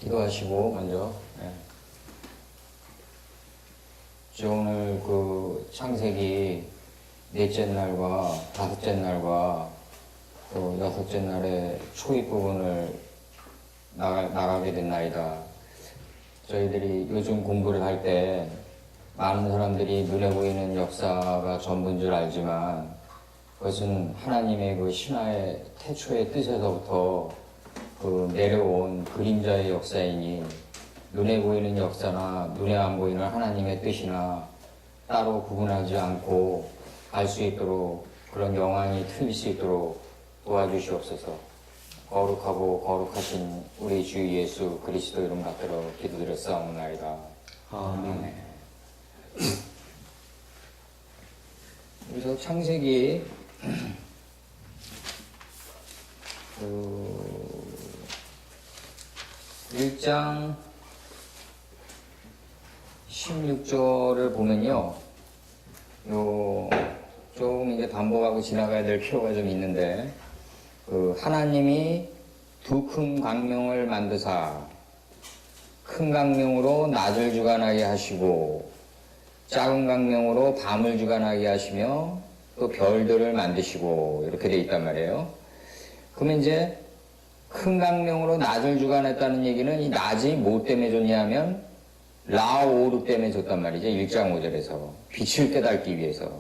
기도하시고 먼저. 네. 저 오늘 그 창세기 넷째 날과 다섯째 날과 또 여섯째 날의 초입 부분을 나가게 됐나이다. 저희들이 요즘 공부를 할 때 많은 사람들이 눈에 보이는 역사가 전부인 줄 알지만 그것은 하나님의 그 신화의 태초의 뜻에서부터 그 내려온 그림자의 역사이니 눈에 보이는 역사나 눈에 안 보이는 하나님의 뜻이나 따로 구분하지 않고 갈 수 있도록 그런 영향이 틀릴 수 있도록 도와주시옵소서. 거룩하고 거룩하신 우리 주 예수 그리스도 이름 받들어 기도드렸사옵나이다. 아멘. 그래서 창세기 1장 16절을 보면요, 조금 이제 반복하고 지나가야 될 필요가 좀 있는데, 하나님이 두 큰 광명을 만드사 큰 광명으로 낮을 주관하게 하시고 작은 광명으로 밤을 주관하게 하시며 또 별들을 만드시고 이렇게 돼 있단 말이에요. 그러면 이제 큰 광명으로 낮을 주관했다는 얘기는 이 낮이 뭐 때문에 줬냐면 라오르 때문에 줬단 말이죠. 1장 5절에서 빛을 깨닫기 위해서.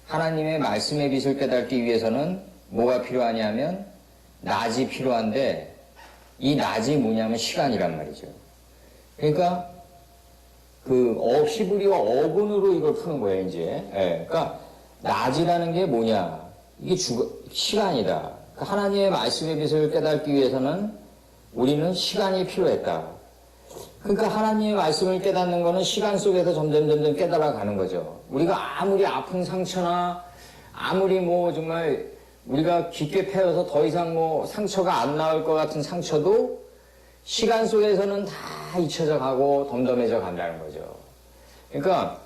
하나님의 말씀의 빛을 깨닫기 위해서는 뭐가 필요하냐면 낮이 필요한데 이 낮이 뭐냐면 시간이란 말이죠. 그러니까 히브리어 어근으로 이걸 푸는 거예요, 이제. 예, 그러니까 낮이라는 게 뭐냐? 이게 시간이다. 하나님의 말씀의 빛을 깨닫기 위해서는 우리는 시간이 필요했다. 그러니까 하나님의 말씀을 깨닫는 거는 시간 속에서 점점 깨달아가는 거죠. 우리가 아무리 아픈 상처나 아무리 정말 우리가 깊게 패여서 더 이상 상처가 안 나올 것 같은 상처도 시간 속에서는 다 잊혀져 가고 덤덤해져 간다는 거죠. 그러니까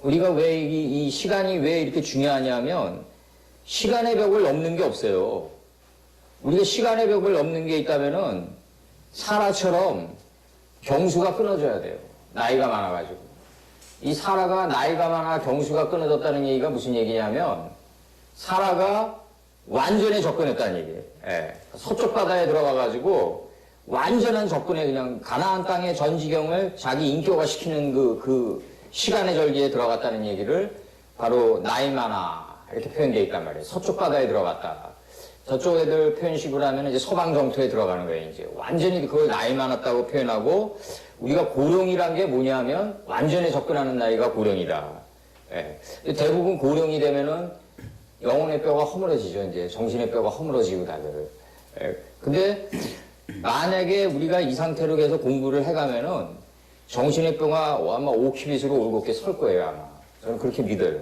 우리가 왜 이 시간이 왜 이렇게 중요하냐면 시간의 벽을 넘는 게 없어요. 우리가 시간의 벽을 넘는 게 있다면은 사라처럼 경수가 끊어져야 돼요. 나이가 많아가지고. 이 사라가 나이가 많아 경수가 끊어졌다는 얘기가 무슨 얘기냐면 사라가 완전히 접근했다는 얘기예요. 예. 서쪽 바다에 들어가가지고 완전한 접근에 그냥 가나안 땅의 전 지경을 자기 인격화시키는 그 시간의 절기에 들어갔다는 얘기를 바로 나이 많아 이렇게 표현되어 있단 말이에요. 서쪽 바다에 들어갔다. 저쪽 애들 표현식으로 하면 이제 서방 정토에 들어가는 거예요. 이제 완전히 그걸 나이 많았다고 표현하고 우리가 고령이란 게 뭐냐면 완전히 접근하는 나이가 고령이다. 예. 대부분 고령이 되면은 영혼의 뼈가 허물어지죠. 이제 정신의 뼈가 허물어지고 다들. 예. 근데 만약에 우리가 이 상태로 계속 공부를 해가면은 정신의 뼈가 아마 5큐빗으로 올곧게 설 거예요, 아마. 저는 그렇게 믿어요.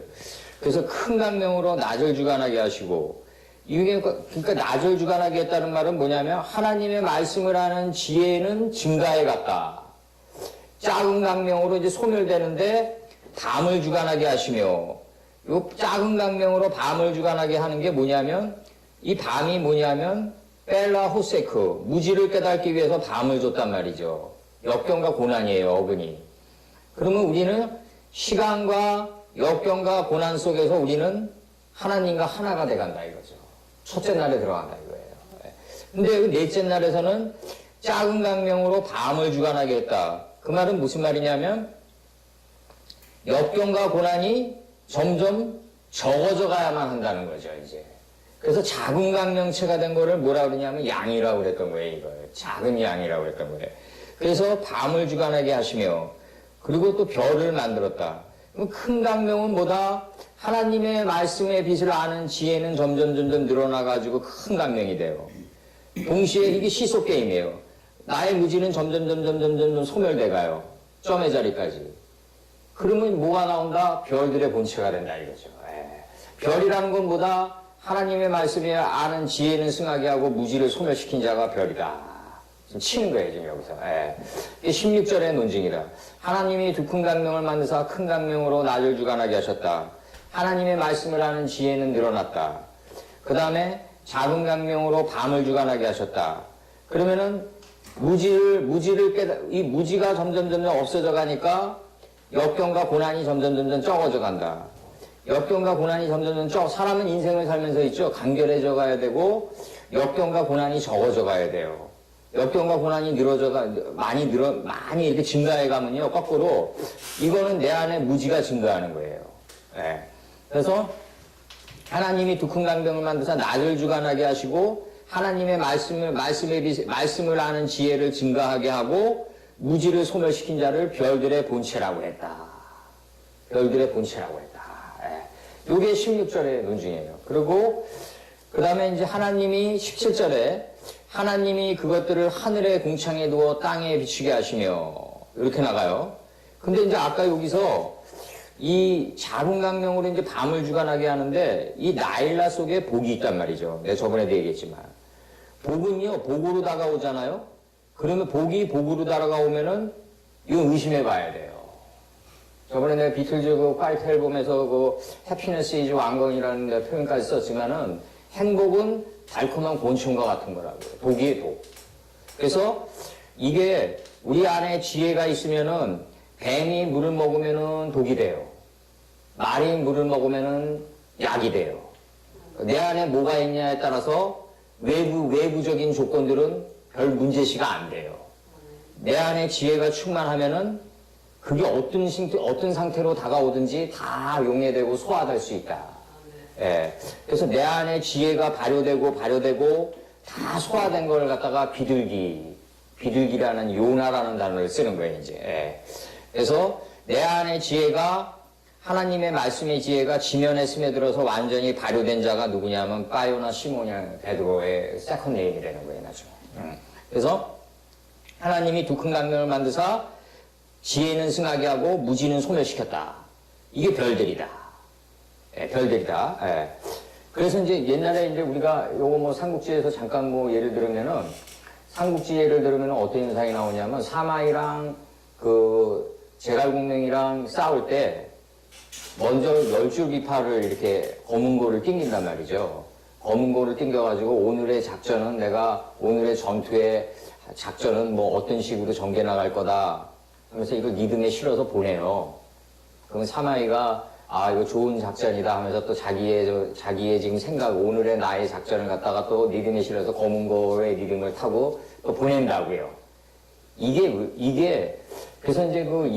그래서 큰 감명으로 낮을 주관하게 하시고, 이게 그러니까 낮을 주관하게 했다는 말은 뭐냐면 하나님의 말씀을 하는 지혜는 증가해 갔다. 작은 강명으로 이제 소멸되는데 밤을 주관하게 하시며, 요 작은 강명으로 밤을 주관하게 하는 게 뭐냐면 이 밤이 뭐냐면 벨라 호세크 무지를 깨닫기 위해서 밤을 줬단 말이죠. 역경과 고난이에요, 어근이. 그러면 우리는 시간과 역경과 고난 속에서 우리는 하나님과 하나가 돼간다 이거죠. 첫째 날에 들어간다 이거예요. 근데 그 넷째 날에서는 작은 강명으로 밤을 주관하게 했다. 그 말은 무슨 말이냐면 역경과 고난이 점점 적어져 가야만 한다는 거죠, 이제. 그래서 작은 강명체가 된 거를 뭐라 그러냐면 양이라고 그랬던 거예요, 이걸. 작은 양이라고 그랬던 거예요. 그래서 밤을 주관하게 하시며, 그리고 또 별을 만들었다. 그럼 큰 강명은 뭐다? 하나님의 말씀의 빛을 아는 지혜는 점점 늘어나가지고 큰 강명이 돼요. 동시에 이게 시속 게임이에요. 나의 무지는 점점 소멸돼 가요. 점의 자리까지. 그러면 뭐가 나온다? 별들의 본체가 된다 이거죠. 별이라는 건 뭐다? 하나님의 말씀에 아는 지혜는 승하게 하고 무지를 소멸시킨 자가 별이다. 지금 치는 거예요, 지금 여기서. 이게 16절의 논증이다. 하나님이 두 큰 강명을 만드사 큰 강명으로 낮을 주관하게 하셨다. 하나님의 말씀을 아는 지혜는 늘어났다. 그 다음에 작은 강명으로 밤을 주관하게 하셨다. 그러면은 이 무지가 점점 없어져 가니까 역경과 고난이 점점 적어져 간다. 역경과 고난이 점점 사람은 인생을 살면서 있죠. 간결해져 가야 되고, 역경과 고난이 적어져 가야 돼요. 역경과 고난이 많이 이렇게 증가해 가면요, 거꾸로, 이거는 내 안에 무지가 증가하는 거예요. 예. 그래서, 하나님이 두 큰 강병을 만드사 낮을 주관하게 하시고, 하나님의 말씀을 아는 지혜를 증가하게 하고, 무지를 소멸시킨 자를 별들의 본체라고 했다. 별들의 본체라고 했다. 예. 요게 16절의 논증이에요. 그리고, 그 다음에 이제 하나님이 17절에 하나님이 그것들을 하늘의 궁창에 두어 땅에 비추게 하시며 이렇게 나가요. 근데 이제 아까 여기서 이 작은 강명으로 이제 밤을 주관하게 하는데 이 나일라 속에 복이 있단 말이죠. 내가 저번에도 얘기했지만. 복은요, 복으로 다가오잖아요. 그러면 복이 복으로 다가오면은 이건 의심해 봐야 돼요. 저번에 내가 비틀즈 그 화이트 앨범에서 그 해피니스 이즈 왕건이라는 표현까지 썼지만은 행복은 달콤한 곤충과 같은 거라고요. 독이 독. 그래서 이게 우리 안에 지혜가 있으면은 뱀이 물을 먹으면은 독이 돼요. 말이 물을 먹으면은 약이 돼요. 내 안에 뭐가 있냐에 따라서 외부적인 조건들은 별 문제시가 안 돼요. 내 안에 지혜가 충만하면은 그게 어떤 상태로 다가오든지 다 용해되고 소화될 수 있다. 예. 그래서 내 안에 지혜가 발효되고 다 소화된 걸 갖다가 비둘기라는 요나라는 단어를 쓰는 거예요, 이제. 예. 그래서 내 안에 지혜가 하나님의 말씀의 지혜가 지면에 스며들어서 완전히 발효된 자가 누구냐면 바요나 시모냐 베드로의 세컨 네임이 되는 거예요, 나중에. 그래서 하나님이 두 큰 강명을 만드사 지혜는 승하게 하고 무지는 소멸시켰다. 이게 별들이다. 예, 별들이다. 예. 그래서 이제 옛날에 이제 우리가 요거 뭐 삼국지에서 잠깐 뭐 예를 들으면은 삼국지 예를 들으면 어떤 현상이 나오냐면 사마이랑 그 제갈공명이랑 싸울 때 먼저 열줄기파를 이렇게 검은고를 띵긴단 말이죠. 검은고를 띵겨가지고 오늘의 전투의 작전은 뭐 어떤 식으로 전개 나갈 거다 하면서 이걸 리듬에 실어서 보내요. 그러면 사마이가 이거 좋은 작전이다 하면서 또 자기의 지금 생각, 오늘의 나의 작전을 갖다가 또 리듬에 실어서 검은고의 리듬을 타고 또 보낸다고요. 그래서 이제 그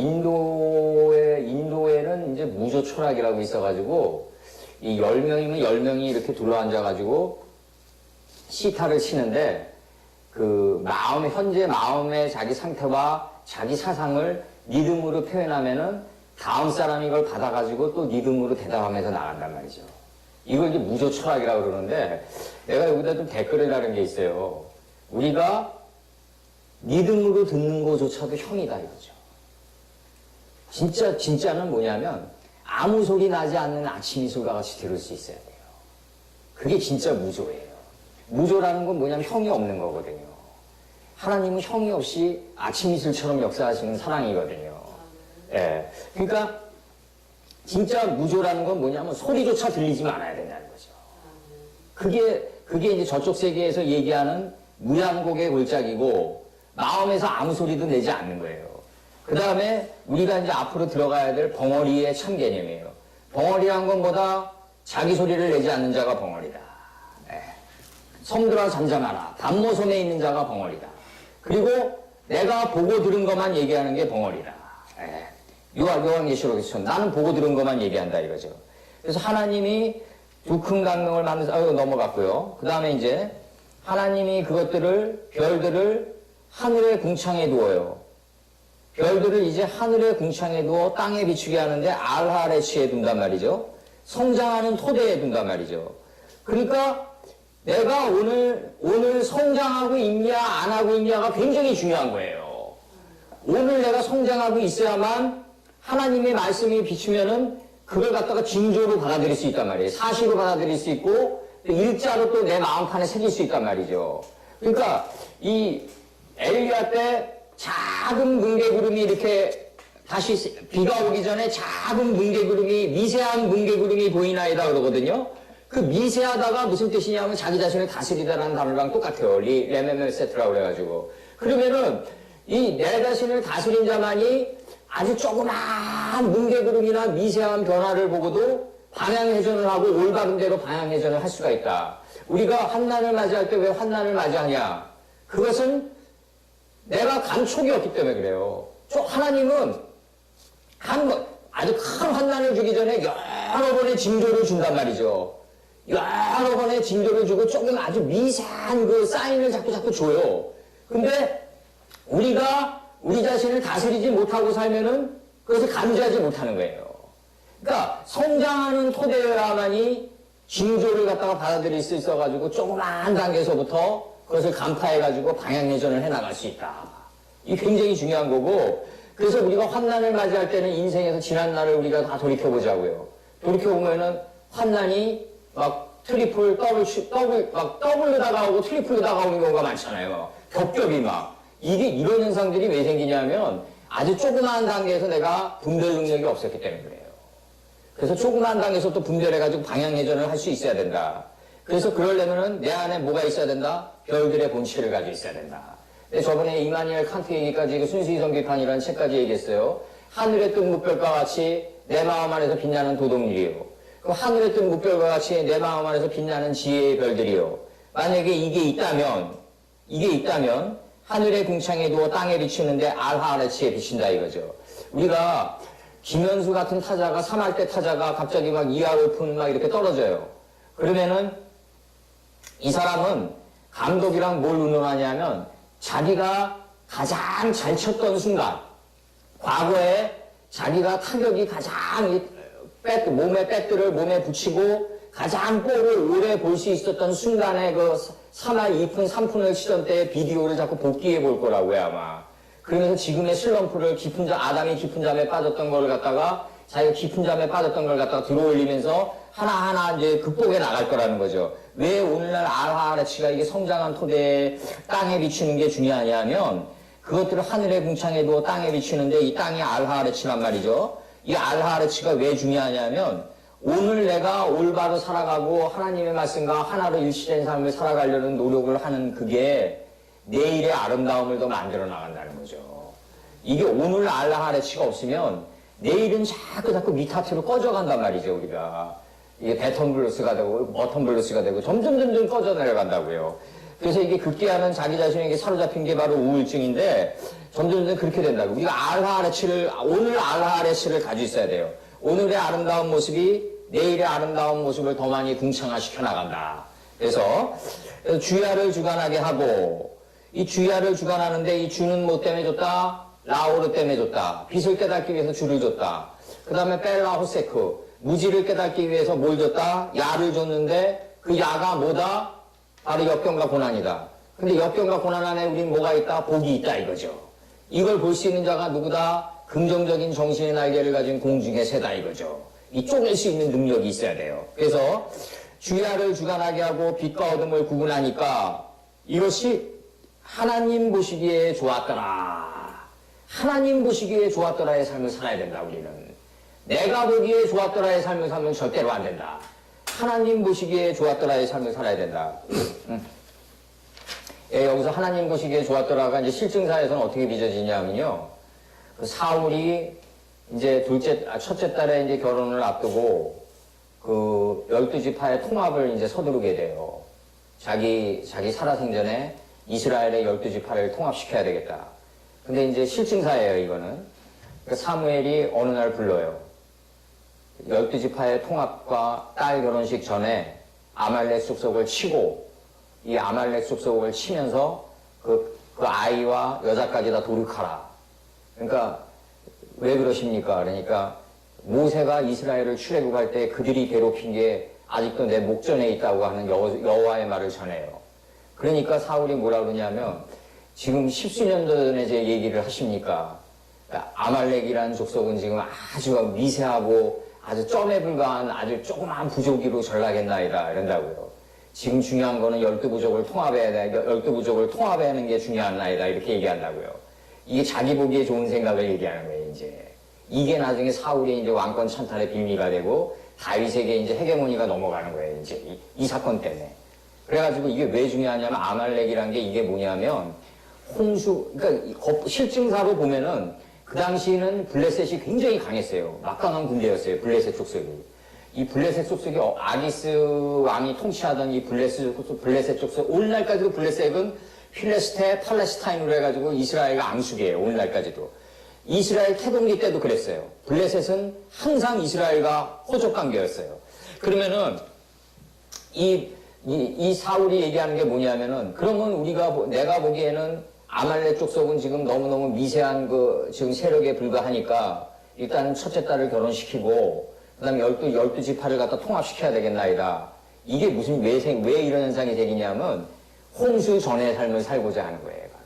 인도에는 이제 무조초락이라고 있어가지고, 이 10명이면 10명이 이렇게 둘러앉아가지고, 시타를 치는데, 현재 마음의 자기 상태와 자기 사상을 리듬으로 표현하면은, 다음 사람이 이걸 받아가지고 또 리듬으로 대답하면서 나간단 말이죠. 이걸 이제 무조초락이라고 그러는데, 내가 여기다 좀 댓글을 다른 게 있어요. 우리가 리듬으로 듣는 것조차도 형이다 이거죠. 진짜는 뭐냐면 아무 소리 나지 않는 아침 이슬과 같이 들을 수 있어야 돼요. 그게 진짜 무조예요. 무조라는 건 뭐냐면 형이 없는 거거든요. 하나님은 형이 없이 아침 이슬처럼 역사하시는 사랑이거든요. 예. 그러니까 진짜 무조라는 건 뭐냐면 소리조차 들리지 않아야 된다는 거죠. 그게 이제 저쪽 세계에서 얘기하는 무양곡의 골짜기고 마음에서 아무 소리도 내지 않는 거예요. 그 다음에 우리가 이제 앞으로 들어가야 될 벙어리의 참 개념이에요. 벙어리란 건 뭐다? 자기 소리를 내지 않는 자가 벙어리다. 네. 섬들아 잠잠하라. 담모섬에 있는 자가 벙어리다. 그리고 내가 보고 들은 것만 얘기하는 게 벙어리다. 네. 요한계시록에서 나는 보고 들은 것만 얘기한다 이거죠. 그래서 하나님이 두 큰 강명을 만드서 넘어갔고요. 그 다음에 이제 하나님이 별들을 하늘의 궁창에 두어요. 별들을 이제 하늘의 궁창에 두어 땅에 비추게 하는데 알하레치에 둔단 말이죠. 성장하는 토대에 둔단 말이죠. 그러니까 내가 오늘 성장하고 있냐 안 하고 있냐가 굉장히 중요한 거예요. 오늘 내가 성장하고 있어야만 하나님의 말씀이 비추면은 그걸 갖다가 징조로 받아들일 수 있단 말이에요. 사실로 받아들일 수 있고 일자로 또 내 마음판에 새길 수 있단 말이죠. 그러니까 이 엘리야 때 작은 뭉게구름이 이렇게 다시 비가 오기 전에 작은 뭉게구름이 미세한 뭉게구름이 보이나이다 그러거든요. 그 미세하다가 무슨 뜻이냐면 자기 자신을 다스리다라는 단어랑 똑같아요. 레메메세트라고 그래가지고. 그러면은 이 내 자신을 다스린 자만이 아주 조그마한 뭉게구름이나 미세한 변화를 보고도 방향회전을 하고 올바른 대로 방향회전을 할 수가 있다. 우리가 환난을 맞이할 때 왜 환난을 맞이하냐? 그것은 내가 감촉이었기 때문에 그래요. 하나님은 아주 큰 환난을 주기 전에 여러 번의 징조를 준단 말이죠. 여러 번의 징조를 주고 조금 아주 미세한 그 사인을 자꾸 줘요. 근데 우리가 우리 자신을 다스리지 못하고 살면은 그것을 감지하지 못하는 거예요. 그러니까 성장하는 토대여야만이 징조를 갖다가 받아들일 수 있어가지고 조그마한 단계에서부터 그것을 간파해가지고 방향회전을 해나갈 수 있다. 이게 굉장히 중요한 거고, 그래서 우리가 환난을 맞이할 때는 인생에서 지난 날을 우리가 다 돌이켜보자고요. 돌이켜보면은 환난이 막 트리플, 막 더블로 다가오고 트리플로 다가오는 경우가 많잖아요. 겹겹이 막. 이런 현상들이 왜 생기냐면 아주 조그마한 단계에서 내가 분별 능력이 없었기 때문에 그래요. 그래서 조그마한 단계에서 또 분별해가지고 방향회전을 할 수 있어야 된다. 그래서 그러려면은 내 안에 뭐가 있어야 된다? 별들의 본체를 가지고 있어야 된다. 근데 저번에 이마니엘 칸트 얘기까지 순수히 성기판이라는 책까지 얘기했어요. 하늘의 뜬 무별과 같이 내 마음 안에서 빛나는 도덕률이요. 그 하늘의 뜬 무별과 같이 내 마음 안에서 빛나는 지혜의 별들이요. 만약에 이게 있다면 하늘의 궁창에 두어 땅에 비추는데 알하아래치에 비친다 이거죠. 우리가 김현수 같은 타자가 3할 타자가 갑자기 막 2할 오픈 막 이렇게 떨어져요. 그러면은 이 사람은 감독이랑 뭘 의논하냐면 자기가 가장 잘 쳤던 순간, 과거에 자기가 타격이 가장 몸에 배트를 몸에 붙이고 가장 볼을 오래 볼 수 있었던 순간에 그 3할 2푼 3푼을 치던 때의 비디오를 자꾸 복귀해 볼 거라고요 아마. 그러면서 지금의 슬럼프를 아담이 깊은 잠에 빠졌던 걸 갖다가 자기가 깊은 잠에 빠졌던 걸 갖다가 들어올리면서 하나하나 이제 극복해 나갈 거라는 거죠. 왜 오늘날 알하아래치가 이게 성장한 토대에 땅에 비추는 게 중요하냐면 그것들을 하늘의 궁창에 두어 땅에 비추는데 이 땅이 알하아래치란 말이죠. 이 알하아래치가 왜 중요하냐면 오늘 내가 올바로 살아가고 하나님의 말씀과 하나로 일치된 삶을 살아가려는 노력을 하는 그게 내일의 아름다움을 더 만들어 나간다는 거죠. 이게 오늘 알라하레치가 없으면 내일은 자꾸 밑하트로 꺼져간단 말이죠, 우리가. 이게 베턴블루스가 되고, 머턴블루스가 되고, 점점 꺼져 내려간다고요. 그래서 이게 급기야는 자기 자신에게 사로잡힌 게 바로 우울증인데, 점점 그렇게 된다고. 우리가 오늘 알라하레치를 가지고 있어야 돼요. 오늘의 아름다운 모습이 내일의 아름다운 모습을 더 많이 궁창화시켜 나간다. 그래서 주야를 주관하게 하고, 이 주야를 주관하는데 이 주는 뭐 때문에 줬다? 라오르 때문에 줬다. 빛을 깨닫기 위해서 주를 줬다. 그 다음에 벨라 호세크. 무지를 깨닫기 위해서 뭘 줬다? 야를 줬는데 그 야가 뭐다? 바로 역경과 고난이다. 근데 역경과 고난 안에 우린 뭐가 있다? 복이 있다 이거죠. 이걸 볼 수 있는 자가 누구다? 긍정적인 정신의 날개를 가진 공중의 새다 이거죠. 이 쪼갤 수 있는 능력이 있어야 돼요. 그래서 주야를 주관하게 하고 빛과 어둠을 구분하니까 이것이 하나님 보시기에 좋았더라. 하나님 보시기에 좋았더라의 삶을 살아야 된다, 우리는. 내가 보기에 좋았더라의 삶을 살면 절대로 안 된다. 하나님 보시기에 좋았더라의 삶을 살아야 된다. 예, 여기서 하나님 보시기에 좋았더라가 이제 실증사에서는 어떻게 빚어지냐면요. 그 사울이 이제 첫째 딸의 이제 결혼을 앞두고 그 12지파의 통합을 이제 서두르게 돼요. 자기 살아생전에 이스라엘의 12지파를 통합시켜야 되겠다. 근데 이제 실증사예요, 이거는. 그러니까 사무엘이 어느 날 불러요. 12지파의 통합과 딸 결혼식 전에 아말렉 숙속을 치고 이 아말렉 숙속을 치면서 그 아이와 여자까지 다 도륙하라. 그러니까 왜 그러십니까? 그러니까 모세가 이스라엘을 출애굽할 때 그들이 괴롭힌 게 아직도 내 목전에 있다고 하는 여호와의 말을 전해요. 그러니까 사울이 뭐라 그러냐면 지금 십수년 전에 제 얘기를 하십니까? 그러니까 아말렉이라는 족속은 지금 아주 미세하고 아주 점에 불과한 아주 조그마한 부족이로 전락했나이다 이런다고요. 지금 중요한 거는 12부족을 통합해야 돼. 12부족을 통합하는 게 중요한 나이다 이렇게 얘기한다고요. 이게 자기 보기에 좋은 생각을 얘기하는 거예요, 이제. 이게 나중에 사울이 이제 왕권 찬탈의 빌미가 되고 다윗에게 이제 헤게모니가 넘어가는 거예요. 이제 이 사건 때문에. 그래가지고 이게 왜 중요하냐면 아말렉이란 게 이게 뭐냐면 그러니까 실증사로 보면은 그 당시에는 블레셋이 굉장히 강했어요. 막강한 군대였어요. 블레셋 족속이. 이 블레셋 족속이 아기스 왕이 통치하던 이 블레셋 족속, 오늘날까지도 블레셋은 필레스테 팔레스타인으로 해가지고 이스라엘과 앙숙이에요. 오늘날까지도. 이스라엘 태동기 때도 그랬어요. 블레셋은 항상 이스라엘과 호적 관계였어요. 그러면은 이 사울이 얘기하는 게 뭐냐면은 그러면 내가 보기에는 아말렉 족속은 지금 너무너무 미세한 지금 세력에 불과하니까 일단 첫째 딸을 결혼시키고 그다음에 12지파를 갖다 통합시켜야 되겠나이다. 이게 왜 이런 현상이 생기냐면 홍수 전의 삶을 살고자 하는 거예요. 바로.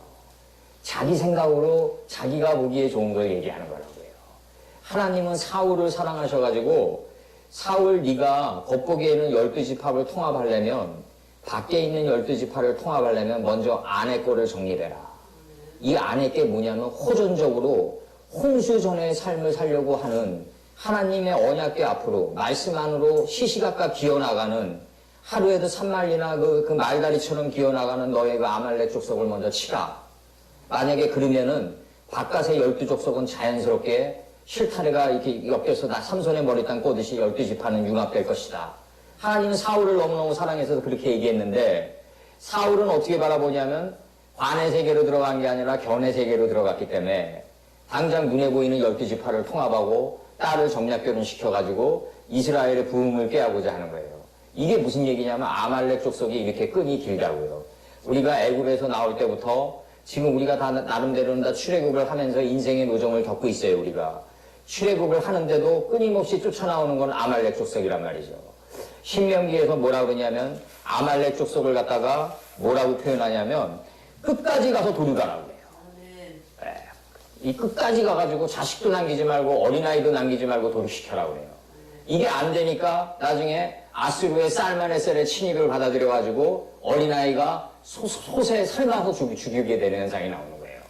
자기 생각으로 자기가 보기에 좋은 걸 얘기하는 거라고요. 하나님은 사울을 사랑하셔가지고 사울 네가 겉보기에는 12지파를 통합하려면 밖에 있는 12지파를 통합하려면 먼저 아내 거를 정립해라. 이 아내 게 뭐냐면 호전적으로 홍수 전의 삶을 살려고 하는 하나님의 언약궤 앞으로 말씀 안으로 시시각각 기어나가는 하루에도 3마리나 그 말다리처럼 기어나가는 너의 그 아말렉 족속을 먼저 치라. 만약에 그러면은 바깥의 12족속은 자연스럽게 실타래가 이렇게 엮여서 삼손의 머리땅 꼬듯이 12지파는 융합될 것이다. 하나님은 사울을 너무너무 사랑해서 그렇게 얘기했는데 사울은 어떻게 바라보냐면 관의 세계로 들어간 게 아니라 견의 세계로 들어갔기 때문에 당장 눈에 보이는 12지파를 통합하고 딸을 정략 결혼시켜가지고 이스라엘의 부흥을 꾀하고자 하는 거예요. 이게 무슨 얘기냐면 아말렉 족속이 이렇게 끈이 길다고요. 우리가 애굽에서 나올 때부터 지금 우리가 다 나름대로는 다 출애굽을 하면서 인생의 노정을 겪고 있어요. 우리가 출애굽을 하는데도 끊임없이 쫓아나오는 건 아말렉 족속이란 말이죠. 신명기에서 뭐라 그러냐면 아말렉 족속을 갖다가 뭐라고 표현하냐면 끝까지 가서 도륙하라고 해요. 네. 이 끝까지 가가지고 자식도 남기지 말고 어린아이도 남기지 말고 도륙시켜라고 해요. 이게 안 되니까 나중에 아수르의 살마네셀의 침입을 받아들여가지고 어린아이가 솥에 삶아서 죽이게 되는 현상이 나오는 거예요.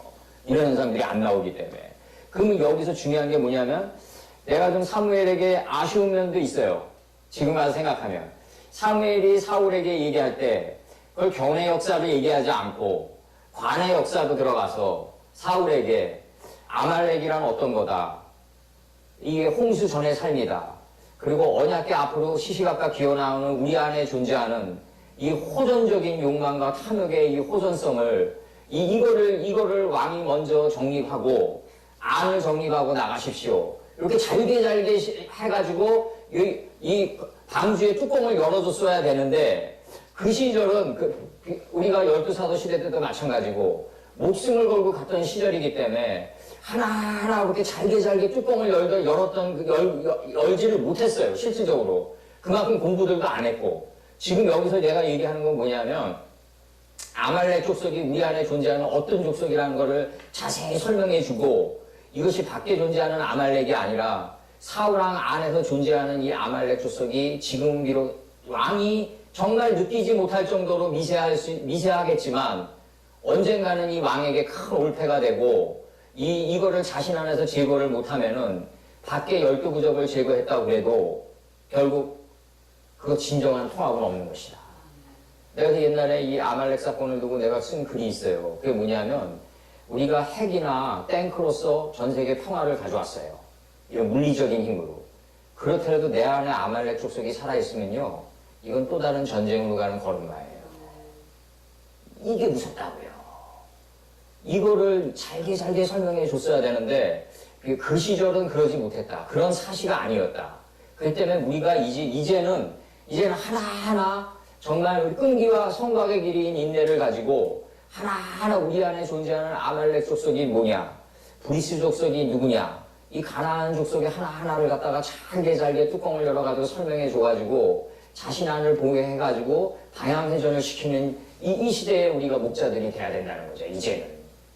이런 현상들이 안 나오기 때문에. 그러면 여기서 중요한 게 뭐냐면 내가 좀 사무엘에게 아쉬운 면도 있어요. 지금 와서 생각하면. 사무엘이 사울에게 얘기할 때 그걸 견의 역사를 얘기하지 않고 관의 역사도 들어가서 사울에게 아말렉이란 어떤 거다. 이게 홍수 전의 삶이다. 그리고 언약궤 앞으로 시시각각 기어나오는 우리 안에 존재하는 이 호전적인 욕망과 탐욕의 이 호전성을 이거를 왕이 먼저 정립하고 안을 정립하고 나가십시오. 이렇게 잘게 해가지고 이 방주의 뚜껑을 열어줬어야 되는데 그 시절은 우리가 12사도 시대 때도 마찬가지고 목숨을 걸고 갔던 시절이기 때문에 하나하나 그렇게 잘게 뚜껑을 열지를 못했어요. 실질적으로. 그만큼 공부들도 안 했고. 지금 여기서 내가 얘기하는 건 뭐냐면 아말렉 족속이 우리 안에 존재하는 어떤 족속이라는 거를 자세히 설명해주고 이것이 밖에 존재하는 아말렉이 아니라 사울왕 안에서 존재하는 이 아말렉 족속이 지금 비록 왕이 정말 느끼지 못할 정도로 미세하겠지만 언젠가는 이 왕에게 큰 올패가 되고 이거를 자신 안에서 제거를 못하면은 밖에 12부족을 제거했다고 그래도 결국 그거 진정한 통합은 없는 것이다. 내가 옛날에 이 아말렉 사건을 두고 내가 쓴 글이 있어요. 그게 뭐냐면 우리가 핵이나 탱크로서 전 세계 평화를 가져왔어요. 이런 물리적인 힘으로. 그렇더라도 내 안에 아말렉 족속이 살아있으면요. 이건 또 다른 전쟁으로 가는 걸음마예요. 이게 무섭다고요. 이거를 잘게 설명해 줬어야 되는데 그 시절은 그러지 못했다. 그런 사시가 아니었다. 그렇기 때문에 우리가 이제는 하나하나 정말 우리 끈기와 성곽의 길이인 인내를 가지고 하나하나 우리 안에 존재하는 아말렉 족속이 뭐냐, 브리스 족속이 누구냐, 이 가나안 족속의 하나하나를 갖다가 잘게 뚜껑을 열어가지고 설명해 줘가지고 자신 안을 보호해가지고 방향회전을 시키는 이 시대에 우리가 목자들이 돼야 된다는 거죠.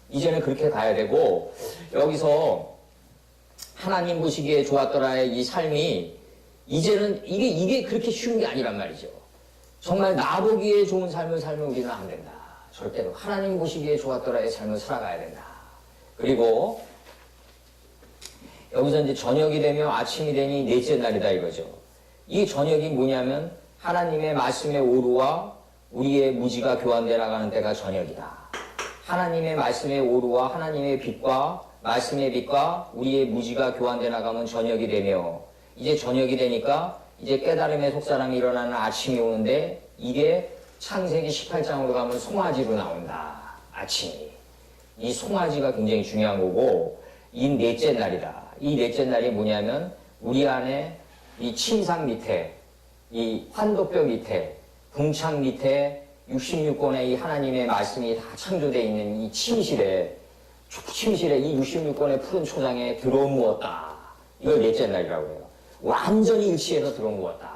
이제는 그렇게 가야 되고 여기서 하나님 보시기에 좋았더라의 이 삶이 이제는 이게 그렇게 쉬운 게 아니란 말이죠. 정말 나보기에 좋은 삶을 살면 우리는 안 된다. 절대로 하나님 보시기에 좋았더라의 삶을 살아가야 된다. 그리고 여기서 이제 저녁이 되며 아침이 되니 넷째 날이다 이거죠. 이 저녁이 뭐냐면 하나님의 말씀의 오루와 우리의 무지가 교환되어 나가는 때가 저녁이다. 하나님의 말씀의 오루와 하나님의 빛과 말씀의 빛과 우리의 무지가 교환되어 나가면 저녁이 되며, 이제 저녁이 되니까 이제 깨달음의 속사람이 일어나는 아침이 오는데, 이게 창세기 18장으로 가면 송아지로 나온다. 아침이. 이 송아지가 굉장히 중요한 거고, 이 넷째 날이다. 이 넷째 날이 뭐냐면 우리 안에 이 침상 밑에, 이 환도뼈 밑에, 궁창 밑에 66권의 이 하나님의 말씀이 다 창조되어 있는 이 침실에 이 66권의 푸른 초장에 들어누웠다. 이걸 넷째 날이라고 해요. 완전히 일치해서 들어누웠다.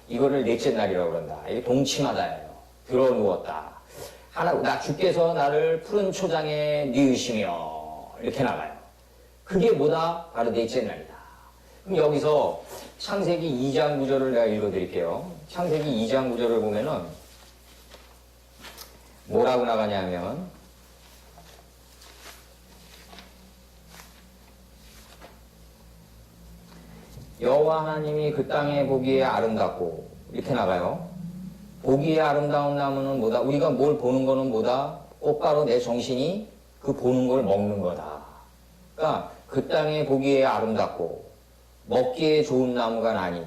이거를 넷째 날이라고 그런다. 이게 동침하다예요. 들어누웠다. 나 주께서 나를 푸른 초장에 뉘으시며, 이렇게 나가요. 그게 뭐다? 바로 넷째 날이다. 그럼 여기서 창세기 2장 9절을 내가 읽어드릴게요. 창세기 2장 9절을 보면은 뭐라고 나가냐면, 여호와 하나님이 그 땅에 보기에 아름답고, 이렇게 나가요. 보기에 아름다운 나무는 뭐다? 우리가 뭘 보는 거는 뭐다? 곧바로 내 정신이 그 보는 걸 먹는 거다. 그러니까 그 땅에 보기에 아름답고 먹기에 좋은 나무가 나니,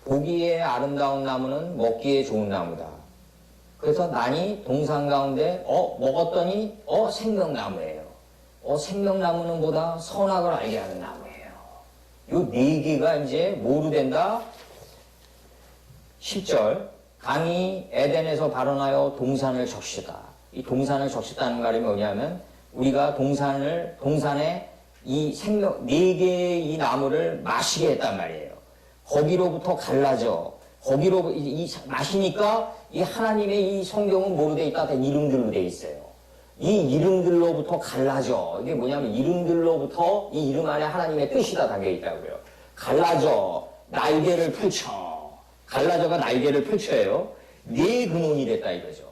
보기에 아름다운 나무는 먹기에 좋은 나무다. 그래서 나니 동산 가운데 먹었더니 생명나무예요. 생명나무는 뭐다? 선악을 알게 하는 나무예요. 요 네 개가 이제 뭐로 된다? 10절, 강이 에덴에서 발원하여 동산을 적시다. 이 동산을 적시다는 말이 뭐냐면, 우리가 동산에 이 네 개의 이 나무를 마시게 했단 말이에요. 거기로부터 갈라져. 거기로 마시니까 이 하나님의 이 성경은 뭐로 돼 있다? 이름들로 돼 있어요. 이 이름들로부터 갈라져. 이게 뭐냐면 이름들로부터 이 이름 안에 하나님의 뜻이 다 담겨 있다고요. 갈라져. 날개를 펼쳐. 갈라져가 날개를 펼쳐요. 네 근원이 됐다 이거죠.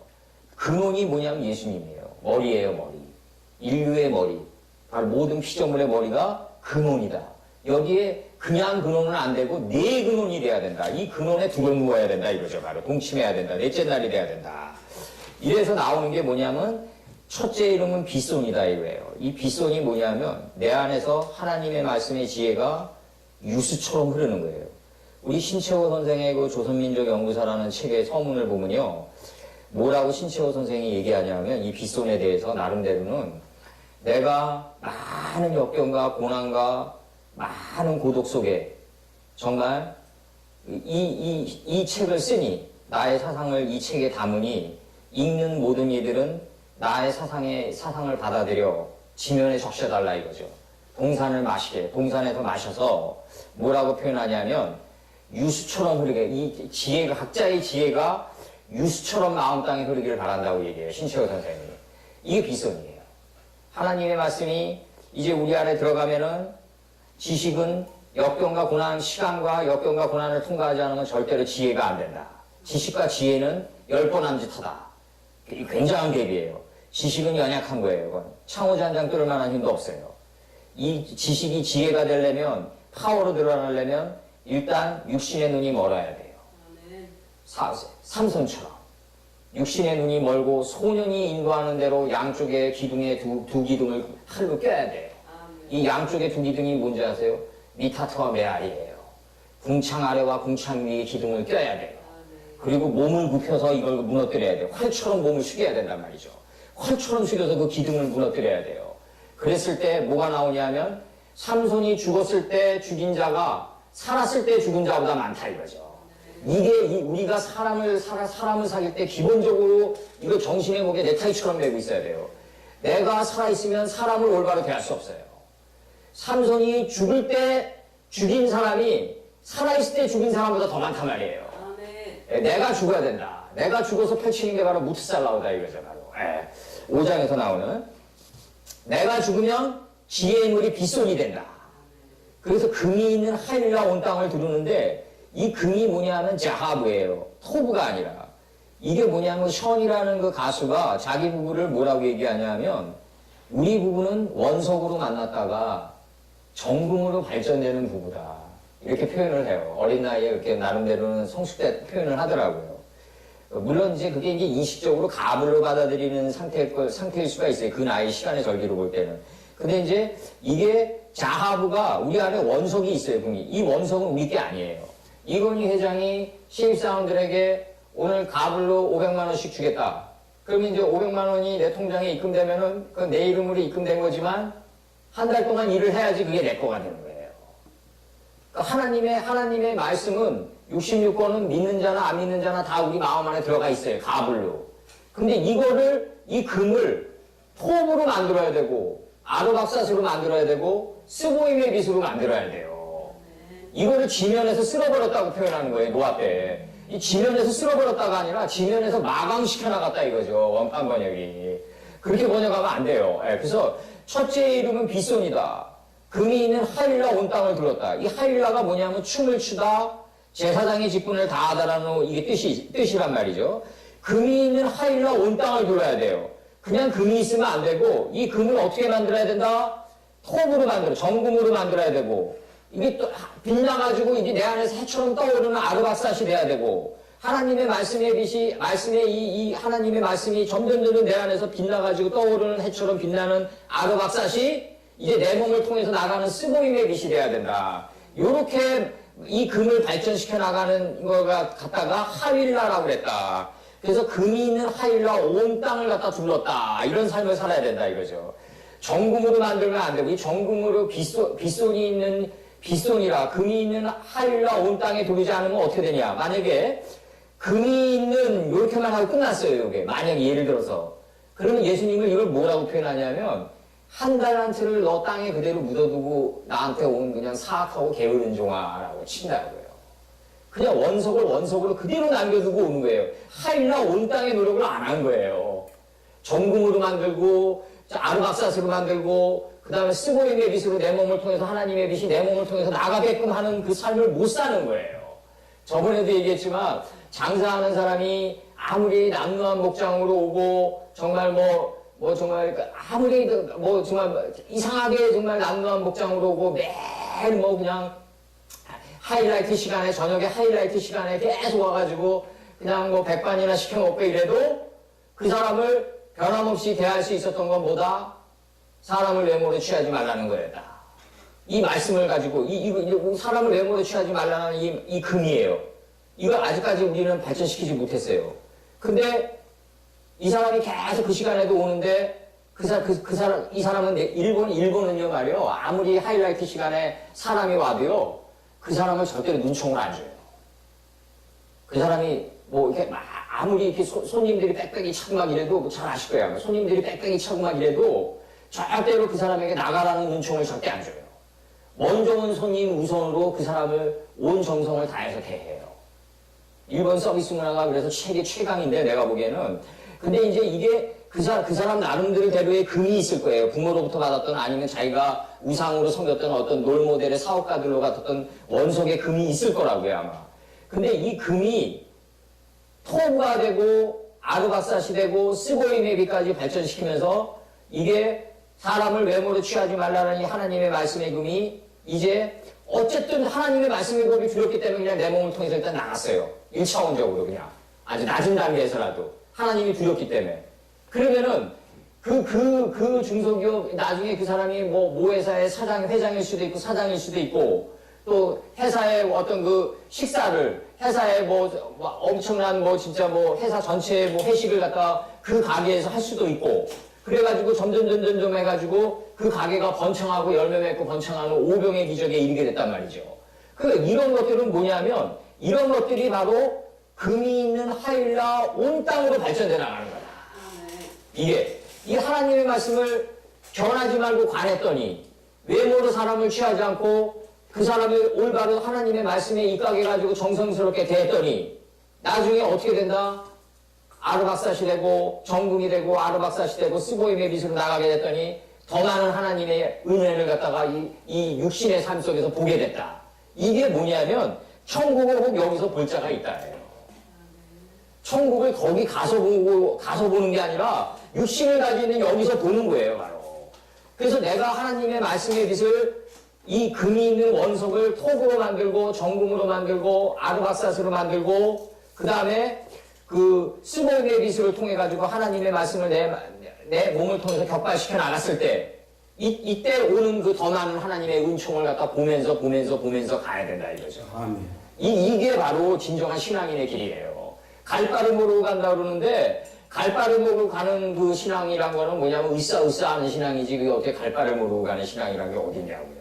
근원이 뭐냐면 예수님이에요. 머리예요, 머리. 인류의 머리. 바로 모든 피조물의 머리가 근원이다. 여기에 그냥 근원은 안 되고 네 근원이 돼야 된다. 이 근원에 들어누워야 된다 이거죠. 바로 동침해야 된다. 넷째 날이 돼야 된다. 이래서 나오는 게 뭐냐면 첫째 이름은 빗손이다 이거예요. 이 빗손이 뭐냐면 내 안에서 하나님의 말씀의 지혜가 유수처럼 흐르는 거예요. 우리 신채호 선생의 그 조선민족연구사라는 책의 서문을 보면요. 뭐라고 신채호 선생이 얘기하냐면 이 빗손에 대해서 나름대로는 내가 많은 역경과 고난과 많은 고독 속에 정말 이 책을 쓰니, 나의 사상을 이 책에 담으니 읽는 모든 이들은 나의 사상을 받아들여 지면에 적셔달라 이거죠. 동산을 마시게, 동산에서 마셔서 뭐라고 표현하냐면 유수처럼 흐르게, 이 지혜가, 각자의 지혜가 유수처럼 마음 땅에 흐르기를 바란다고 얘기해요. 신채호 선생님이. 이게 빗손이에요. 하나님의 말씀이 이제 우리 안에 들어가면은 지식은 역경과 고난, 시간과 역경과 고난을 통과하지 않으면 절대로 지혜가 안 된다. 지식과 지혜는 10번 남짓하다. 굉장한 갭이에요. 지식은 연약한 거예요. 이건 창호지 한 장 뚫을 만한 힘도 없어요. 이 지식이 지혜가 되려면, 파워로 드러나려면 일단 육신의 눈이 멀어야 돼요. 삼손처럼 육신의 눈이 멀고 소년이 인도하는 대로 양쪽에 기둥에 두 기둥을 칼로 껴야 돼요. 이 양쪽에 두 기둥이 뭔지 아세요? 미타트와 메아리예요. 궁창 아래와 궁창 위에 기둥을 껴야 돼요. 그리고 몸을 굽혀서 이걸 무너뜨려야 돼요. 활처럼 몸을 숙여야 된단 말이죠. 활처럼 숙여서 그 기둥을 무너뜨려야 돼요. 그랬을 때 뭐가 나오냐면 삼손이 죽었을 때 죽인 자가 살았을 때 죽은 자보다 많다 이거죠. 이게 우리가 사람을 사귈 때 기본적으로 이거 정신의 목에 넥타이처럼 매고 있어야 돼요. 내가 살아있으면 사람을 올바로 대할 수 없어요. 삼손이 죽을 때 죽인 사람이 살아있을 때 죽인 사람보다 더 많단 말이에요. 내가 죽어야 된다. 내가 죽어서 펼치는 게 바로 무트살라오다 이거죠. 바로 5장에서 나오는 내가 죽으면 지혜의 물이 빗손이 된다. 그래서 금이 있는 하늘과 온 땅을 두르는데 이 금이 뭐냐면 자하브예요. 토브가 아니라. 이게 뭐냐면 션이라는 그 가수가 자기 부부를 뭐라고 얘기하냐면 우리 부부는 원석으로 만났다가 정금으로 발전되는 부부다. 이렇게 표현을 해요. 어린 나이에 이렇게 나름대로는 성숙된 표현을 하더라고요. 물론 이제 그게 이제 인식적으로 가불로 받아들이는 상태일 수가 있어요. 그 나이 시간의 절기로 볼 때는. 근데 이제 이게 자하부가 우리 안에 원석이 있어요, 분이. 이 원석은 우리 게 아니에요. 이건희 회장이 신입사원들에게 오늘 가불로 500만 원씩 주겠다. 그러면 이제 500만 원이 내 통장에 입금되면은 그 내 이름으로 입금된 거지만 한 달 동안 일을 해야지 그게 내 거가 되는 거예요. 그러니까 하나님의 말씀은 66권은 믿는 자나 안 믿는 자나 다 우리 마음 안에 들어가 있어요. 가불로. 근데 이 금을 톱으로 만들어야 되고 아르박사스로 만들어야 되고 스보임의 빛으로 만들어야 돼요. 이거를 지면에서 쓸어버렸다고 표현하는 거예요. 노아 때. 이 지면에서 쓸어버렸다가 아니라 지면에서 마강시켜 나갔다 이거죠. 원판 번역이. 그렇게 번역하면 안 돼요. 그래서 첫째 이름은 빗손이다. 금이 있는 하일라 온 땅을 들었다. 이 하일라가 뭐냐면 춤을 추다, 제사장의 직분을 다하다라는 이게 뜻이란 말이죠. 금이 있는 하일라 온 땅을 들어야 돼요. 그냥 금이 있으면 안 되고 이 금을 어떻게 만들어야 된다? 톱으로 정금으로 만들어야 되고 이게 또 빛나가지고 이게 내 안에서 해처럼 떠오르는 아르박삿이 돼야 되고 하나님의 말씀의 빛이 이 하나님의 말씀이 점점 내 안에서 빛나가지고 떠오르는 해처럼 빛나는 아르박삿이 이제 내 몸을 통해서 나가는 스보임의 빛이 돼야 된다. 요렇게 이 금을 발전시켜 나가는 거가 갖다가 하윌라라고 그랬다. 그래서 금이 있는 하일라 온 땅을 갖다 둘렀다. 이런 삶을 살아야 된다 이거죠. 정금으로 만들면 안 되고 이 정금으로 빗손이 있는 빗손이라 금이 있는 하일라 온 땅에 두르지 않으면 어떻게 되냐. 만약에 금이 있는 이렇게만 하고 끝났어요. 이게 만약에 예를 들어서 그러면 예수님은 이걸 뭐라고 표현하냐면 한 달란트를 너 땅에 그대로 묻어두고 나한테 온 그냥 사악하고 게으른 종아라고 친다고요. 그냥 원석으로 그대로 남겨두고 오는 거예요. 하일라 온 땅의 노력을 안 한 거예요. 정금으로 만들고 아르박사스로 만들고 그 다음에 스보임의 빛으로 내 몸을 통해서 하나님의 빛이 내 몸을 통해서 나가게끔 하는 그 삶을 못 사는 거예요. 저번에도 얘기했지만 장사하는 사람이 아무리 남루한 목장으로 오고 정말 정말 아무리 정말 이상하게 정말 남루한 목장으로 오고 매일 그냥 하이라이트 시간에 저녁에 하이라이트 시간에 계속 와가지고 그냥 백반이나 시켜 먹고 이래도 그 사람을 변함없이 대할 수 있었던 건 뭐다? 사람을 외모로 취하지 말라는 거였다. 이 말씀을 가지고 이 사람을 외모로 취하지 말라는 이 금이에요. 이걸 아직까지 우리는 발전시키지 못했어요. 근데 이 사람이 계속 그 시간에도 오는데 이 사람은 일본은요 말이요. 아무리 하이라이트 시간에 사람이 와도요. 그 사람을 절대로 눈총을 안 줘요. 그 사람이 이렇게 아무리 이렇게 손님들이 빽빽이 차고 막 이래도 잘 아실 거예요. 손님들이 빽빽이 차고 막 이래도 절대로 그 사람에게 나가라는 눈총을 절대 안 줘요. 먼저 온 손님 우선으로 그 사람을 온 정성을 다해서 대해요. 일본 서비스 문화가 그래서 세계 최강인데 내가 보기에는 근데 이제 이게 그 사람 나름대로의 금이 있을 거예요. 부모로부터 받았던 아니면 자기가 우상으로 섬겼던 어떤 롤모델의 사업가들로 같았던 원석의 금이 있을 거라고요, 아마. 근데 이 금이 토부가 되고 아르박삿이 되고 스보임의 빛까지 발전시키면서 이게 사람을 외모로 취하지 말라는 이 하나님의 말씀의 금이 이제 어쨌든 하나님의 말씀의 금이 두렵기 때문에 그냥 내 몸을 통해서 일단 나갔어요. 1차원적으로 그냥. 아주 낮은 단계에서라도. 하나님이 두렵기 때문에. 그러면은 그 중소기업 나중에 그 사람이 모 회사의 회장일 수도 있고 사장일 수도 있고 또 회사의 어떤 그 식사를 회사의 엄청난 진짜 회사 전체의 회식을 갖다 그 가게에서 할 수도 있고 그래가지고 점점 해가지고 그 가게가 번창하고 열매 맺고 번창하는 오병의 기적에 이르게 됐단 말이죠. 이런 것들은 뭐냐면 이런 것들이 바로 금이 있는 하일라 온 땅으로 발전돼 나가는 거다. 이게 이 하나님의 말씀을 변하지 말고 관했더니 외모로 사람을 취하지 않고 그 사람을 올바로 하나님의 말씀에 입각해가지고 정성스럽게 대했더니 나중에 어떻게 된다? 아르박삿이 되고 정금이 되고 아르박삿이 되고 스보임의 빛으로 나가게 됐더니 더 많은 하나님의 은혜를 갖다가 이 육신의 삶 속에서 보게 됐다. 이게 뭐냐면 천국을 꼭 여기서 볼 자가 있다예요. 천국을 거기 가서 보는 게 아니라 육신을 가지고 있는 여기서 보는 거예요, 바로. 그래서 내가 하나님의 말씀의 빛을 이 금이 있는 원석을 톡으로 만들고 정금으로 만들고 아르박사스로 만들고 그 다음에 그 스몰의 빛을 통해 가지고 하나님의 말씀을 내 몸을 통해서 격발시켜 나갔을 때 이때 오는 그 더 많은 하나님의 은총을 갖다 보면서 가야 된다 이거죠. 아멘. 이게 바로 진정한 신앙인의 길이에요. 갈 바를 모르고 간다 그러는데 갈 바를 모르고 가는 그 신앙이란 거는 뭐냐면 으쌰으쌰하는 신앙이지 그게 어떻게 갈 바를 모르고 가는 신앙이란 게 어딨냐고요.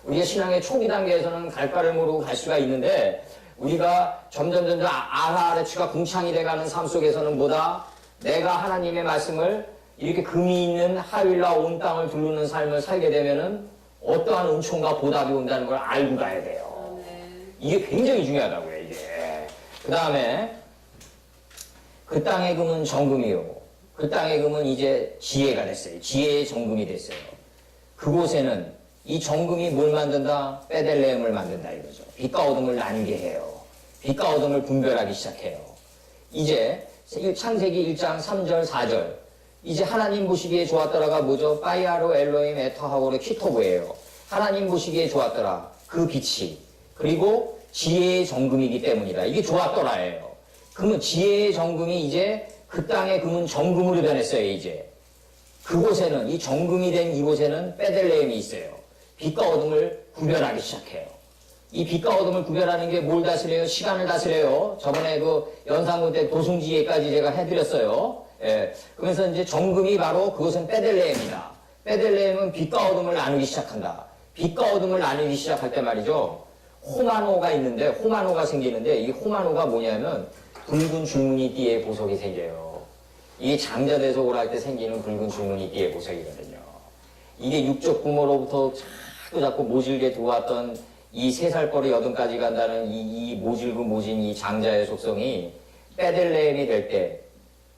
우리가 신앙의 초기 단계에서는 갈 바를 모르고 갈 수가 있는데 우리가 점점 아하아레츠가 궁창이 돼가는 삶 속에서는 뭐다? 내가 하나님의 말씀을 이렇게 금이 있는 하늘과 온 땅을 두르는 삶을 살게 되면은 어떠한 은총과 보답이 온다는 걸 알고 가야 돼요. 이게 굉장히 중요하다고요, 이게. 그 다음에 그 땅의 금은 정금이요. 그 땅의 금은 이제 지혜가 됐어요. 지혜의 정금이 됐어요. 그곳에는 이 정금이 뭘 만든다? 베들레헴을 만든다 이거죠. 빛과 어둠을 나뉘게 해요. 빛과 어둠을 분별하기 시작해요. 이제 창세기 1장 3절 4절 이제 하나님 보시기에 좋았더라가 뭐죠? 파이아로 엘로임 에터하고르 키토브예요. 하나님 보시기에 좋았더라. 그 빛이. 그리고 지혜의 정금이기 때문이다. 이게 좋았더라예요. 그러면 지혜의 정금이 이제 그 땅의 금은 정금으로 변했어요. 이제. 그곳에는 이 정금이 된 이곳에는 베들레헴이 있어요. 빛과 어둠을 구별하기 시작해요. 이 빛과 어둠을 구별하는 게 뭘 다스려요? 시간을 다스려요. 저번에 그 연상군 때 도승지혜까지 제가 해드렸어요. 예. 그러면서 이제 정금이 바로 그것은 베들레헴이다. 베들레헴은 빛과 어둠을 나누기 시작한다. 빛과 어둠을 나누기 시작할 때 말이죠. 호마노가 있는데, 호마노가 생기는데, 이 호마노가 뭐냐면 붉은 줄무늬띠의 보석이 생겨요. 이게 장자대속을 할 때 생기는 붉은 줄무늬띠의 보석이거든요. 이게 육적 부모로부터 자꾸 모질게 들어왔던 이 3살버리 여든까지 간다는 이 모질고 모진 이 장자의 속성이 베들레헴이 될 때,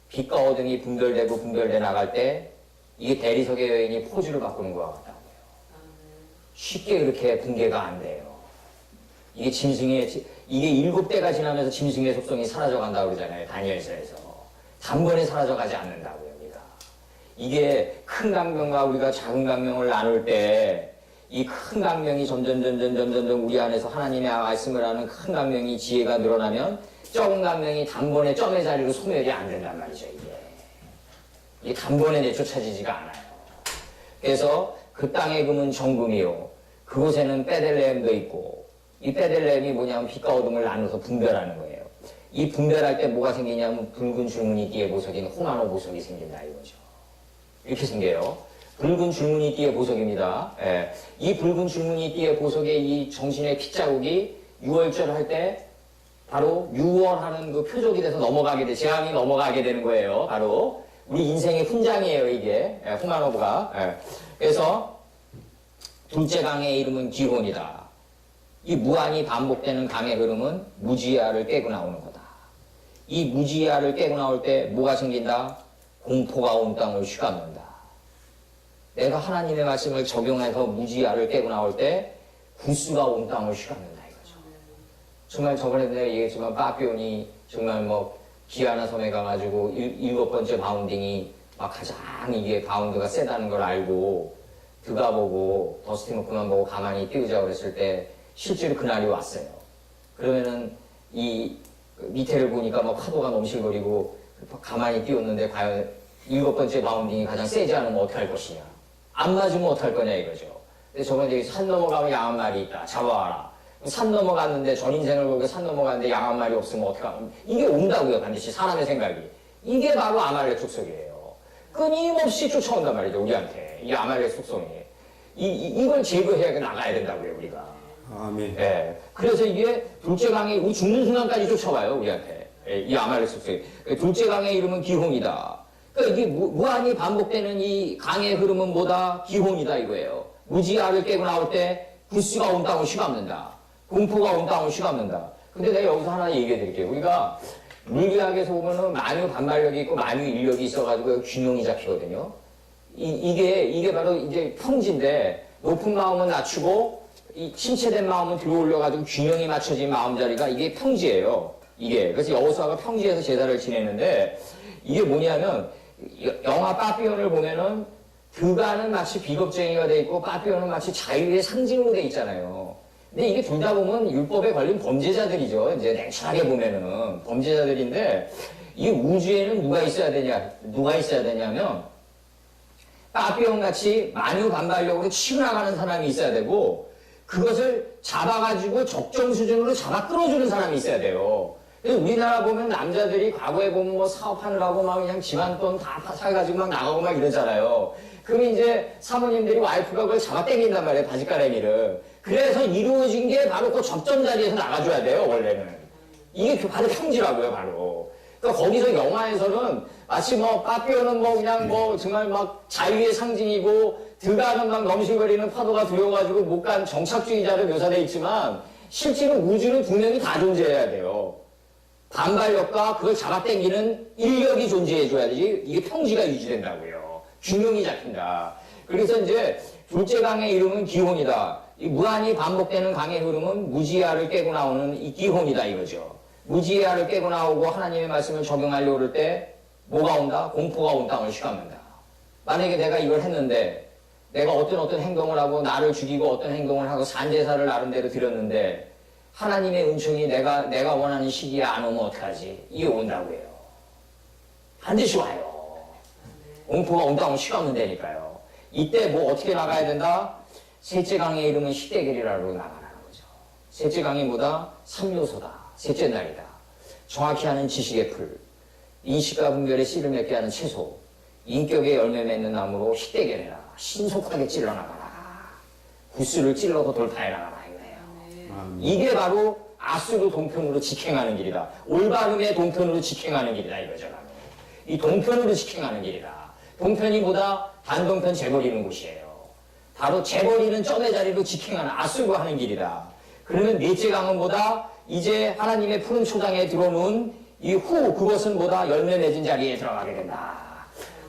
빛과 어둠이 분별돼 나갈 때 이게 대리석의 여인이 포즈를 바꾸는 것과 같다고요. 쉽게 그렇게 붕괴가 안 돼요. 이게 이게 7대가 지나면서 짐승의 속성이 사라져간다고 그러잖아요. 다니엘서에서. 단번에 사라져가지 않는다고요. 우리가. 이게 큰 강명과 우리가 작은 강명을 나눌 때 이 큰 강명이 점점 우리 안에서 하나님의 말씀을 하는 큰 강명이 지혜가 늘어나면 적은 강명이 단번에 점의 자리로 소멸이 안 된단 말이죠, 이게 단번에 내쫓아지지가 않아요. 그래서 그 땅의 금은 정금이요. 그곳에는 베들레헴도 있고, 이 베들레헴이 뭐냐면 빛과 어둠을 나눠서 분별하는 거예요. 이 분별할 때 뭐가 생기냐면 붉은 줄무늬띠의 보석인 호마노 보석이 생긴다 이거죠. 이렇게 생겨요. 붉은 줄무늬띠의 보석입니다. 예. 이 붉은 줄무늬띠의 보석의 이 정신의 핏자국이 6월절 할 때 바로 6월하는 그 표적이 돼서 재앙이 넘어가게 되는 거예요. 바로 우리 인생의 훈장이에요, 이게. 예, 호마노브가. 예. 그래서 둘째 강의 이름은 기혼이다. 이 무한히 반복되는 강의 흐름은 무지야를 깨고 나오는 거다. 이 무지야를 깨고 나올 때 뭐가 생긴다? 공포가 온 땅을 휘감는다. 내가 하나님의 말씀을 적용해서 무지야를 깨고 나올 때 구스가 온 땅을 휘감는다 이거죠. 정말 저번에도 내가 얘기했지만 바비온이 정말 뭐 기아나 섬에 가가지고 7번째 바운딩이 막 가장 이게 바운드가 세다는 걸 알고 들어가보고 더스틴 호프만 보고 가만히 띄우자고 그랬을 때 실제로 그날이 왔어요. 그러면은 이 밑에를 보니까 막 파도가 넘실거리고 가만히 띄웠는데 과연 7번째 바운딩이 가장 세지 않으면 어떻게 할 것이냐. 안 맞으면 어떻게 할 거냐 이거죠. 근데 저번에 산 넘어가면 양 한 마리 있다. 잡아와라. 산 넘어갔는데 전 인생을 보고 산 넘어갔는데 양 한 마리 없으면 어떡하면 이게 온다고요. 반드시 사람의 생각이. 이게 바로 아말렉 속성이에요. 끊임없이 쫓아온단 말이죠. 우리한테. 이 아말렉 속성이. 이걸 제거해야 나가야 된다고요. 우리가. 아멘. 예. 그래서 이게 둘째 강의 우리 죽는 순간까지 쫓아와요. 우리한테. 예, 이 아말렉 속성이. 둘째 강의 이름은 기홍이다. 그러니까 이게 무한히 반복되는 이 강의 흐름은 뭐다? 기홍이다 이거예요. 무지야를 깨고 나올 때 구스가 온 땅을 휘감는다. 공포가 온 땅을 휘감는다. 근데 내가 여기서 하나 얘기해 드릴게요. 우리가 물리학에서 보면은 만유 반발력이 있고 만유 인력이 있어가지고 균형이 잡히거든요. 이게 바로 이제 평지인데 높은 마음은 낮추고 이 침체된 마음은 들어 올려가지고 균형이 맞춰진 마음자리가 이게 평지예요. 이게. 그래서 여호수아가 평지에서 제사를 지냈는데 이게 뭐냐면 영화 바비론을 보면은 드가는 마치 비겁쟁이가 돼 있고 빠삐오는 마치 자유의 상징으로 돼 있잖아요. 근데 이게 둘 다 보면 율법에 걸린 범죄자들이죠. 이제 냉철하게 보면은 범죄자들인데 이 우주에는 누가 있어야 되냐면 빠삐온 같이 만유반발력으로 치고 나가는 사람이 있어야 되고 그것을 잡아가지고 적정 수준으로 잡아 끌어주는 사람이 있어야 돼요. 그래서 우리나라 보면 남자들이 과거에 보면 뭐 사업하느라고 막 그냥 집안 돈 다 사가지고 막 나가고 막 이러잖아요. 그러면 이제 사모님들이 와이프가 그걸 잡아 당긴단 말이에요, 바지가랑이를. 그래서 이루어진 게 바로 그 접점 자리에서 나가줘야 돼요, 원래는. 이게 바로 평지라고요, 바로. 그러니까 거기서 영화에서는 마치 뭐 빠삐오는 뭐 그냥 뭐 정말 막 자유의 상징이고 드가는 막 넘실거리는 파도가 두려워가지고 못 간 정착주의자로 묘사되어 있지만 실제로 우주는 분명히 다 존재해야 돼요. 반발력과 그걸 잡아당기는 인력이 존재해줘야 되지 이게 평지가 유지된다고요. 균형이 잡힌다. 그래서 이제 둘째 강의 이름은 기혼이다. 이 무한히 반복되는 강의 흐름은 무지하를 깨고 나오는 이 기혼이다 이거죠. 무지하를 깨고 나오고 하나님의 말씀을 적용하려고 그럴 때 뭐가 온다? 공포가 온 땅을 시감는다. 만약에 내가 이걸 했는데 내가 어떤 행동을 하고 나를 죽이고 어떤 행동을 하고 산제사를 나름대로 드렸는데 하나님의 은총이 내가 원하는 시기에 안 오면 어떡하지? 이게 온다고 해요. 반드시 와요. 공포가 온 땅을 시감는다니까요. 이때 뭐 어떻게 나가야 된다? 셋째 강의 이름은 시대결이라고 나가라는 거죠. 셋째 강의 뭐다? 3요소다. 셋째 날이다. 정확히 하는 지식의 풀, 인식과 분별의 씨를 맺게 하는 채소, 인격의 열매 맺는 나무로 시대결해라. 신속하게 찔러나가라. 구슬을 찔러서 돌파해 나가라 이거예요. 이게 바로 아수르 동편으로 직행하는 길이다. 올바름의 동편으로 직행하는 길이다 이거죠. 이 동편으로 직행하는 길이다. 동편이 보다 반동편 재버리는 곳이에요. 바로 재버리는 점의 자리로 직행하는 아수르가 하는 길이다. 그러면 넷째 강은 뭐다? 이제 하나님의 푸른 초장에 들어놓은 이후 그것은 뭐다? 열매 맺은 자리에 들어가게 된다.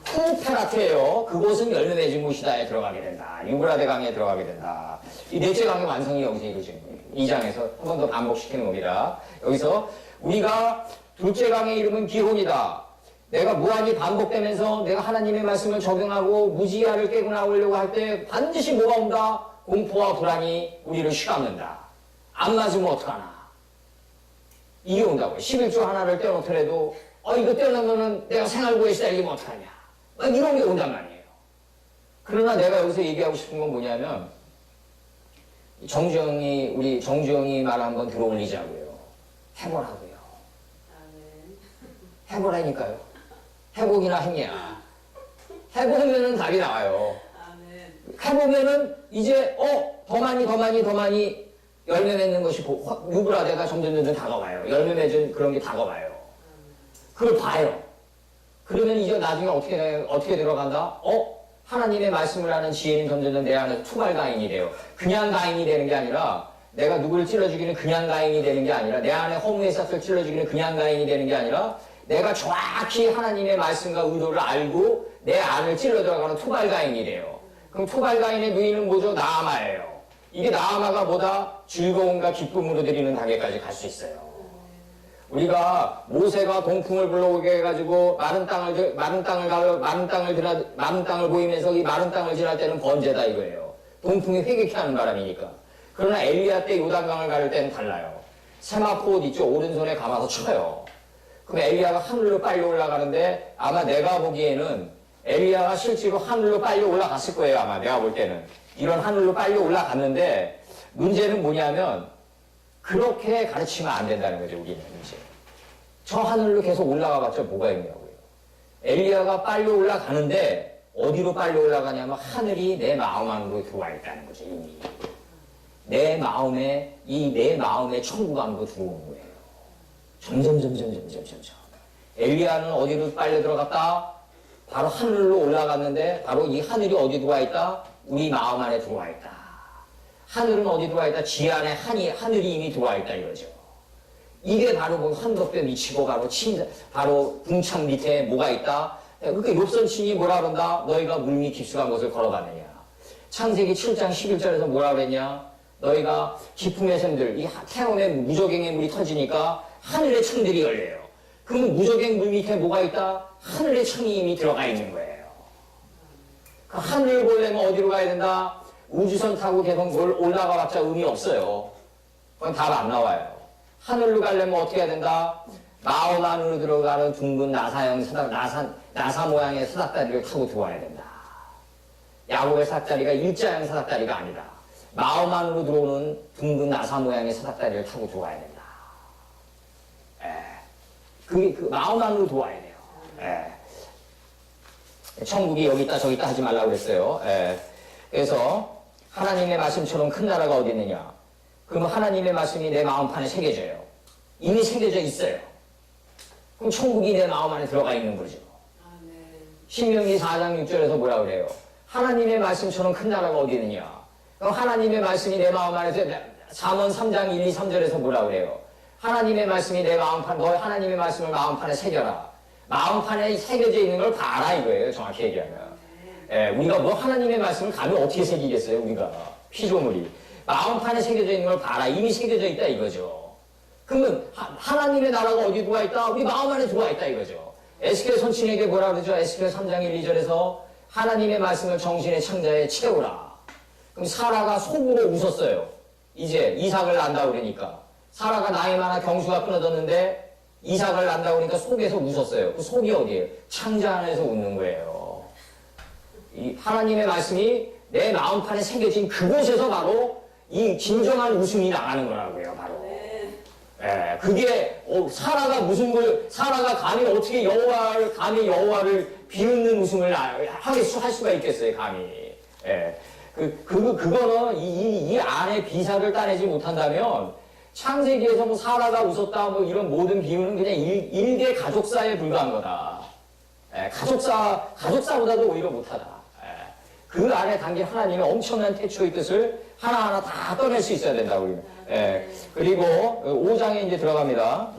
후페라트예요. 그곳은 열매 맺은 곳이다에 들어가게 된다. 유브라데 강에 들어가게 된다. 이 넷째 강의 완성이 여기서 이거죠. 2장에서 한 번 더 반복시키는 겁니다. 여기서 우리가 둘째 강의 이름은 기혼이다. 내가 무한히 반복되면서 내가 하나님의 말씀을 적용하고 무지하를 깨고 나오려고 할 때 반드시 뭐가 온다? 공포와 불안이 우리를 휘감는다. 안 맞으면 어떡하나? 이게 온다고요. 11조 하나를 떼어놓더라도 이거 떼어놓으면 내가 생활고에 시달리면 어떡하냐? 막 이런 게 온단 말이에요. 그러나 내가 여기서 얘기하고 싶은 건 뭐냐면 우리 정주영이 말 한번 들어올리자고요. 해보라고요. 해보라니까요. 해보기나 했냐. 해보면은 답이 나와요. 해보면은 이제 더 많이 열매 맺는 것이 유브라데가 점점 다가와요. 열매 맺은 그런 게 다가와요. 그걸 봐요. 그러면 이제 나중에 어떻게 들어간다? 하나님의 말씀을 하는 지혜는 점점 내 안에 투발 가인이 돼요. 그냥 가인이 되는 게 아니라 내가 누구를 찔러 죽이는 그냥 가인이 되는 게 아니라 내 안에 허무의 싹을 찔러 죽이는 그냥 가인이 되는 게 아니라 내가 정확히 하나님의 말씀과 의도를 알고 내 안을 찔러 들어가는 투발 가인이 돼요. 그럼 투발 가인의 누이는 뭐죠? 나아마예요. 이게 나아마가 뭐다? 즐거움과 기쁨으로 드리는 단계까지 갈 수 있어요. 우리가 모세가 동풍을 불러오게 해가지고 마른 땅을 보이면서 이 마른 땅을 지날 때는 번제다 이거예요. 동풍이 회개케 하는 바람이니까. 그러나 엘리야 때 요단강을 가를 때는 달라요. 세마포 옷 있죠? 오른손에 감아서 쳐요. 그럼 엘리야가 하늘로 빨리 올라가는데 아마 내가 보기에는 엘리야가 실제로 하늘로 빨리 올라갔을 거예요. 아마 내가 볼 때는. 이런 하늘로 빨리 올라갔는데 문제는 뭐냐면 그렇게 가르치면 안 된다는 거죠, 우리는 이제. 저 하늘로 계속 올라가봤자 뭐가 있냐고요. 엘리야가 빨리 올라가는데 어디로 빨리 올라가냐면 하늘이 내 마음 안으로 들어와 있다는 거죠, 이미. 내 마음의 천국 안으로 들어오는 거예요. 점점. 엘리야는 어디로 빨리 들어갔다? 바로 하늘로 올라갔는데 바로 이 하늘이 어디 들어와 있다? 우리 마음 안에 들어와 있다. 하늘은 어디 들어와 있다? 지 안에 하늘이 이미 들어와 있다 이거죠. 이게 바로 뭐 한덕뼈 미치고 바로 궁창 밑에 뭐가 있다? 그러니까 욥선친이 뭐라 그런다? 너희가 물밑 깊숙한 곳을 걸어가느냐. 창세기 7장 11절에서 뭐라 그랬냐? 너희가 깊음의 샘들, 이 태음의 무저갱의 물이 터지니까 하늘의 창들이 열려요. 그러면 무저갱 물 밑에 뭐가 있다? 하늘의 창이 이미 들어가 있는 거예요. 그 하늘 보려면 어디로 가야 된다? 우주선 타고 계속 올라가봤자 의미 없어요. 그건 답 안 나와요. 하늘로 가려면 어떻게 해야 된다? 마음 안으로 들어가는 둥근 나사 모양의 사닥다리를 타고 들어와야 된다. 야곱의 사닥다리가 일자형 사닥다리가 아니라 마음 안으로 들어오는 둥근 나사 모양의 사닥다리를 타고 들어와야 된다. 그게 그 마음 안으로 들어와야 돼요. 천국이 여기 있다 저기 있다 하지 말라고 그랬어요. 그래서 하나님의 말씀처럼 큰 나라가 어디 있느냐? 그럼 하나님의 말씀이 내 마음판에 새겨져요. 이미 새겨져 있어요. 그럼 천국이 내 마음 안에 들어가 있는 거죠. 신명기 4장 6절에서 뭐라 그래요? 하나님의 말씀처럼 큰 나라가 어디 있느냐? 그럼 하나님의 말씀이 내 마음 안에 잠언 3장 1, 2, 3절에서 뭐라 그래요? 하나님의 말씀이 내 마음판, 너 하나님의 말씀을 마음판에 새겨라. 마음판에 새겨져 있는 걸 봐라 이거예요. 정확히 얘기하면. 우리가 뭐 하나님의 말씀을 감히 어떻게 새기겠어요? 우리가 피조물이. 마음판에 새겨져 있는 걸 봐라. 이미 새겨져 있다 이거죠. 그러면 하나님의 나라가 어디 들어와 있다? 우리 마음 안에 들어와 있다 이거죠. 에스겔 선친에게 뭐라 그러죠? 에스겔 3장 1, 2절에서 하나님의 말씀을 정신의 창자에 채우라. 그럼 사라가 속으로 웃었어요. 이제 이삭을 낳는다 그러니까. 사라가 나이 많아 경수가 끊어졌는데 이삭을 낳는다 그러니까 속에서 웃었어요. 그 속이 어디예요? 창자 안에서 웃는 거예요. 이 하나님의 말씀이 내 마음판에 새겨진 그곳에서 바로 이 진정한 웃음이 나가는 거라고요. 바로. 그게 사라가 감히 어떻게 여호와를 비웃는 웃음을 할 수가 있겠어요. 감히. 그거는 이 안에 비사를 따내지 못한다면 창세기에서 뭐 사라가 웃었다 뭐 이런 모든 비유는 그냥 일개 가족사에 불과한 거다. 가족사보다도 오히려 못하다. 그 안에 담긴 하나님의 엄청난 태초의 뜻을 하나하나 다 떠낼 수 있어야 된다고. 그리고 5장에 이제 들어갑니다.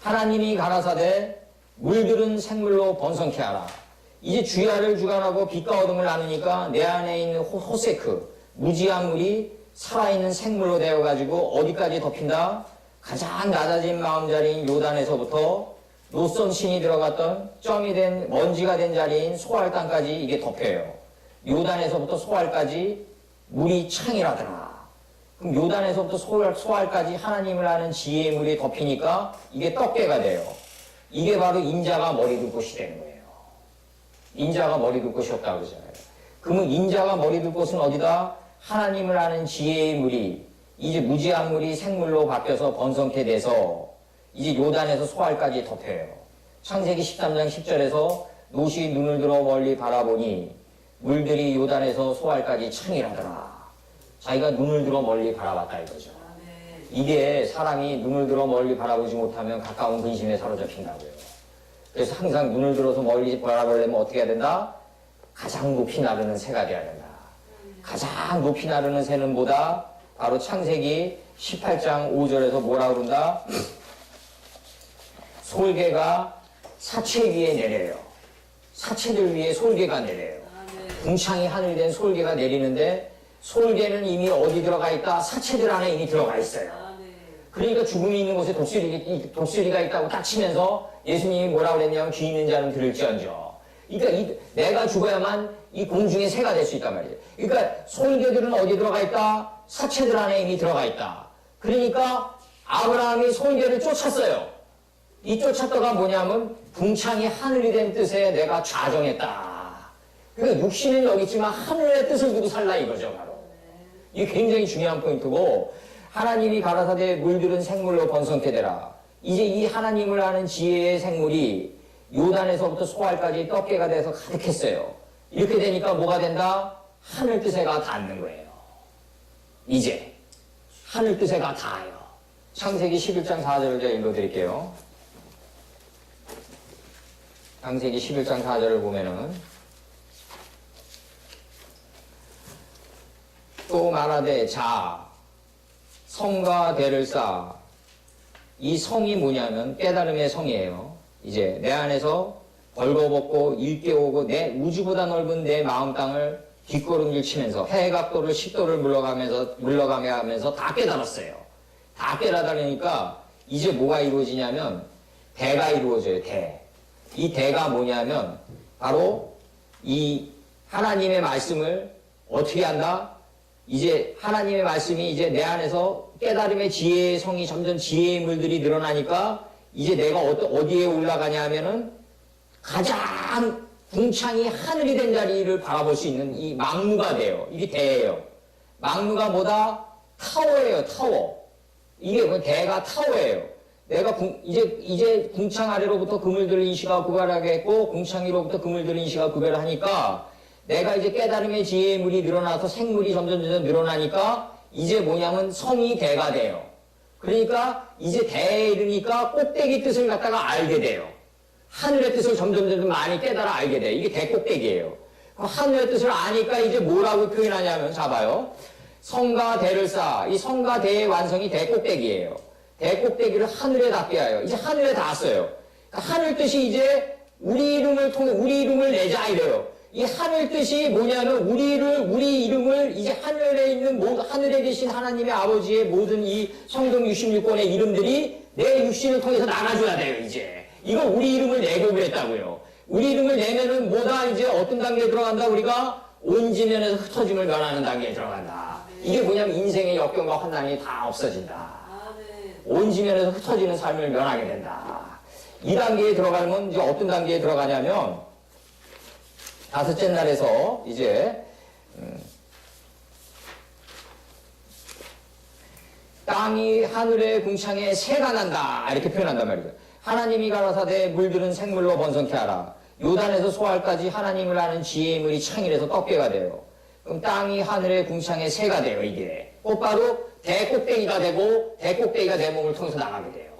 하나님이 가라사대 물들은 생물로 번성케 하라. 이제 주야를 주관하고 빛과 어둠을 나누니까 내 안에 있는 호세크 무지한 물이 살아있는 생물로 되어가지고 어디까지 덮인다? 가장 낮아진 마음자리인 요단에서부터 노선신이 들어갔던 점이 된 먼지가 된 자리인 소알 땅까지 이게 덮여요. 요단에서부터 소알까지 물이 창이라더라. 그럼 요단에서부터 소알까지 하나님을 아는 지혜의 물이 덮이니까 이게 떡게가 돼요. 이게 바로 인자가 머리 둘 곳이 되는 거예요. 인자가 머리 둘 곳이 없다고 그러잖아요. 그러면 인자가 머리 둘 곳은 어디다? 하나님을 아는 지혜의 물이 이제 무지한 물이 생물로 바뀌어서 번성케 돼서 이제 요단에서 소알까지 덮여요. 창세기 13장 10절에서 노시 눈을 들어 멀리 바라보니 물들이 요단에서 소알까지 창이라더라. 자기가 눈을 들어 멀리 바라봤다 이거죠. 이게 사람이 눈을 들어 멀리 바라보지 못하면 가까운 근심에 사로잡힌다고요. 그래서 항상 눈을 들어서 멀리 바라보려면 어떻게 해야 된다? 가장 높이 나르는 새가 돼야 된다. 가장 높이 나르는 새는 보다 바로 창세기 18장 5절에서 뭐라 그런다? 솔개가 사체 위에 내려요. 사체들 위에 솔개가 내려요. 궁창이 하늘이 된 솔개가 내리는데 솔개는 이미 어디 들어가 있다? 사체들 안에 이미 들어가 있어요. 그러니까 죽음이 있는 곳에 독수리가 있다고 딱 치면서 예수님이 뭐라 그랬냐면 귀 있는 자는 들을지언정. 그러니까 내가 죽어야만 이 공중의 새가 될 수 있단 말이에요. 그러니까 솔개들은 어디 들어가 있다? 사체들 안에 이미 들어가 있다. 그러니까 아브라함이 솔개를 쫓았어요. 이 쫓았다가 뭐냐면 궁창이 하늘이 된 뜻에 내가 좌정했다. 그러니까 육신은 여기 있지만 하늘의 뜻을 두고 살라 이거죠 바로. 이게 굉장히 중요한 포인트고 하나님이 가라사대 물들은 생물로 번성케 되라. 이제 이 하나님을 아는 지혜의 생물이 요단에서부터 소알까지 떡게가 돼서 가득했어요. 이렇게 되니까 뭐가 된다? 하늘 뜻에가 닿는 거예요. 이제 하늘 뜻에가 닿아요. 창세기 11장 4절을 제가 읽어드릴게요. 창세기 11장 4절을 보면은 또 말하되 자 성과 대를 쌓아. 이 성이 뭐냐면 깨달음의 성이에요. 이제 내 안에서 벌거벗고 일깨우고 내 우주보다 넓은 내 마음 땅을 뒷걸음질 치면서 해각도를 10도를 물러가며 하면서 다 깨달았어요. 다 깨달으니까 이제 뭐가 이루어지냐면 대가 이루어져요. 대. 이 대가 뭐냐면 바로 이 하나님의 말씀을 어떻게 한다? 이제 하나님의 말씀이 이제 내 안에서 깨달음의 지혜의 성이 점점 지혜의 물들이 늘어나니까 이제 내가 어디에 올라가냐 하면은 가장 궁창이 하늘이 된 자리를 바라볼 수 있는 이 망루가 돼요. 이게 대예요. 망루가 뭐다? 타워예요, 타워. 이게 그 대가 타워예요. 내가 이제 궁창 아래로부터 그물들을 인시가 구별하겠고 궁창 위로부터 그물들을 인시가 구별을 하니까 내가 이제 깨달음의 지혜의 물이 늘어나서 생물이 점점 늘어나니까 이제 뭐냐면 성이 대가 돼요. 그러니까 이제 대에 이르니까 꼭대기 뜻을 갖다가 알게 돼요. 하늘의 뜻을 점점 많이 깨달아 알게 돼요. 이게 대꼭대기예요. 하늘의 뜻을 아니까 이제 뭐라고 표현하냐면 잡아요. 성과 대를 쌓아. 이 성과 대의 완성이 대꼭대기예요. 대꼭대기를 하늘에 닿게 하여. 이제 하늘에 닿았어요. 그러니까 하늘 뜻이 이제 우리 이름을 통해 우리 이름을 내자 이래요. 이 하늘 뜻이 뭐냐면 우리 이름을 이제 하늘에 있는 하늘에 계신 하나님의 아버지의 모든 이 성경 66권의 이름들이 내 육신을 통해서 나가줘야 돼요. 이제 이거 우리 이름을 내고 그랬다고요. 우리 이름을 내면은 뭐다 이제 어떤 단계에 들어간다 우리가 온지면에서 흩어짐을 면하는 단계에 들어간다. 이게 뭐냐면 인생의 역경과 환난이 다 없어진다. 온지면에서 흩어지는 삶을 면하게 된다. 이 단계에 들어가면 이제 어떤 단계에 들어가냐면 다섯째 날에서 이제 땅이 하늘의 궁창에 새가 난다 이렇게 표현한단 말이죠. 하나님이 가라사대 물들은 생물로 번성케 하라. 요단에서 소알까지 하나님을 아는 지혜의 물이 창일에서 떡게가 돼요. 그럼 땅이 하늘의 궁창에 새가 돼요. 이게 곧바로 대꼭대기가 되고 대꼭대기가 내 몸을 통해서 나가게 돼요.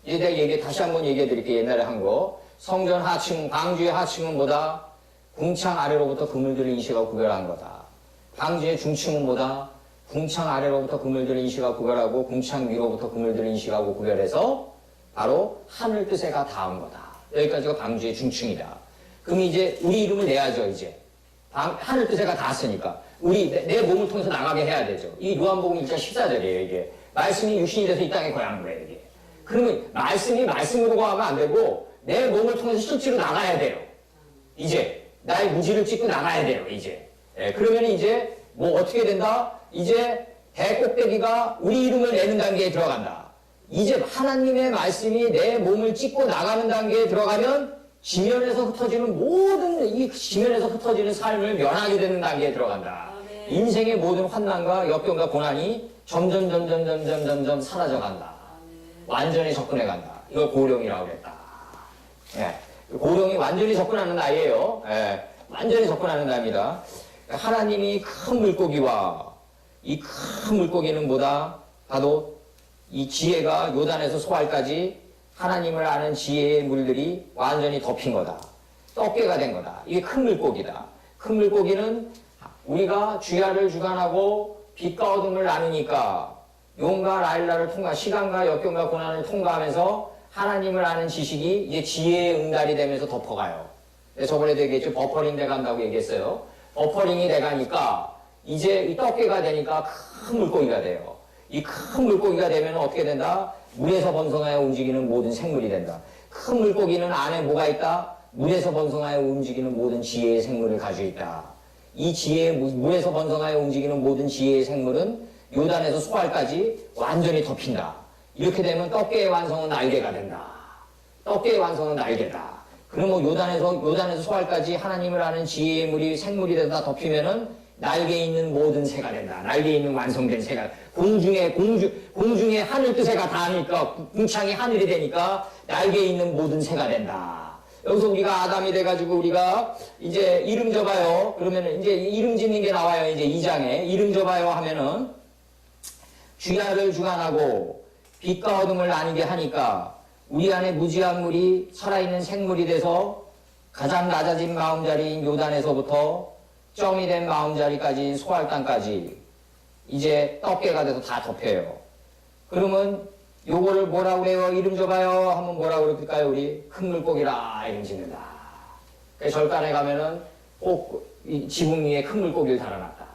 이제 내가 다시 한번 얘기해 드릴게요. 옛날에 한 거. 성전 하층, 광주의 하층은 뭐다? 궁창 아래로부터 그물들을 인시가 구별한 거다. 광주의 중층은 뭐다? 궁창 아래로부터 그물들을 인시가 구별하고 궁창 위로부터 그물들을 인시하고 구별해서 바로 하늘 뜻에가 닿은 거다. 여기까지가 광주의 중층이다. 그럼 이제 우리 이름을 내야죠. 이제 하늘 뜻에가 닿았으니까 내 몸을 통해서 나가게 해야 되죠. 이 요한복음 1장 14절이에요. 이게 말씀이 육신이 돼서 이 땅에 거하는 거예요. 이게 그러면 말씀이 말씀으로 거하면 안 되고 내 몸을 통해서 실제로 나가야 돼요. 이제 나의 무지를 찢고 나가야 돼요. 이제 그러면 이제 뭐 어떻게 된다? 이제 대꼭대기가 우리 이름을 내는 단계에 들어간다. 이제 하나님의 말씀이 내 몸을 찢고 나가는 단계에 들어가면 지면에서 흩어지는 이 지면에서 흩어지는 삶을 면하게 되는 단계에 들어간다. 인생의 모든 환난과 역경과 고난이 점점 사라져간다. 완전히 접근해 간다. 이걸 고령이라고 그랬다. 고령이 완전히 접근하는 나이예요. 완전히 접근하는 나이입니다. 하나님이 큰 물고기와 이 큰 물고기는 뭐다? 바로 이 지혜가 요단에서 소알까지 하나님을 아는 지혜의 물들이 완전히 덮인 거다. 떡게가 된 거다. 이게 큰 물고기다. 큰 물고기는 우리가 주야를 주관하고 빛과 어둠을 나누니까 용과 라일라를 통과, 시간과 역경과 고난을 통과하면서 하나님을 아는 지식이 이제 지혜의 응달이 되면서 덮어가요. 저번에도 얘기했죠. 버퍼링 돼간다고 얘기했어요. 버퍼링이 돼가니까 이제 이 떡게가 되니까 큰 물고기가 돼요. 이 큰 물고기가 되면 어떻게 된다? 물에서 번성하여 움직이는 모든 생물이 된다. 큰 물고기는 안에 뭐가 있다? 물에서 번성하여 움직이는 모든 지혜의 생물을 가지고 있다. 이 물에서 번성하여 움직이는 모든 지혜의 생물은 요단에서 소알까지 완전히 덮인다. 이렇게 되면 떡게의 완성은 날개가 된다. 떡게의 완성은 날개다. 그러면 요단에서 소알까지 하나님을 아는 지혜의 물이 생물이 되다 덮이면은 날개 있는 모든 새가 된다. 날개 있는 완성된 새가 공중에 하늘 뜻에가 닿으니까 궁창이 하늘이 되니까 날개 있는 모든 새가 된다. 여기서 우리가 아담이 돼가지고 우리가 이제 이름 줘봐요. 그러면은 이제 이름 짓는 게 나와요. 이제 2장에 이름 줘봐요 하면은 주야를 주관하고 빛과 어둠을 나뉘게 하니까 우리 안에 무지한 물이 살아있는 생물이 돼서 가장 낮아진 마음자리인 요단에서부터 점이 된 마음자리까지 소알 땅까지 이제 떡게가 돼서 다 덮여요. 그러면 요거를 뭐라고 그래요? 이름 줘봐요 하면 뭐라고 그럴까요? 우리 큰 물고기라 이름 짓는다. 그래서 절간에 가면은 꼭 이 지붕 위에 큰 물고기를 달아놨다.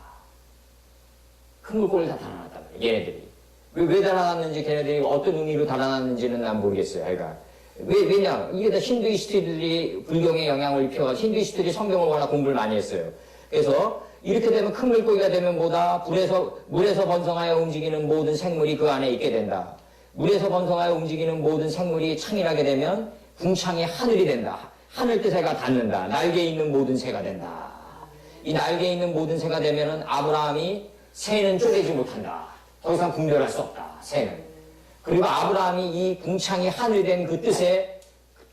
큰 물고기를 다 달아놨다. 얘네들이. 왜 달아놨는지 걔네들이 어떤 의미로 달아놨는지는 난 모르겠어요. 그러니까 왜냐? 이게 다 힌두이스트들이 불경에 영향을 입혀가 힌두이스트들이 성경을 워낙 공부를 많이 했어요. 그래서 이렇게 되면 큰 물고기가 되면 뭐다? 물에서 번성하여 움직이는 모든 생물이 그 안에 있게 된다. 물에서 번성하여 움직이는 모든 생물이 창일하게 되면 궁창이 하늘이 된다. 하늘 뜻에가 닿는다. 날개 있는 모든 새가 된다. 이 날개 있는 모든 새가 되면은 아브라함이 새는 쪼개지 못한다. 더 이상 분별할 수 없다. 새는. 그리고 아브라함이 이 궁창이 하늘이 된 그 뜻에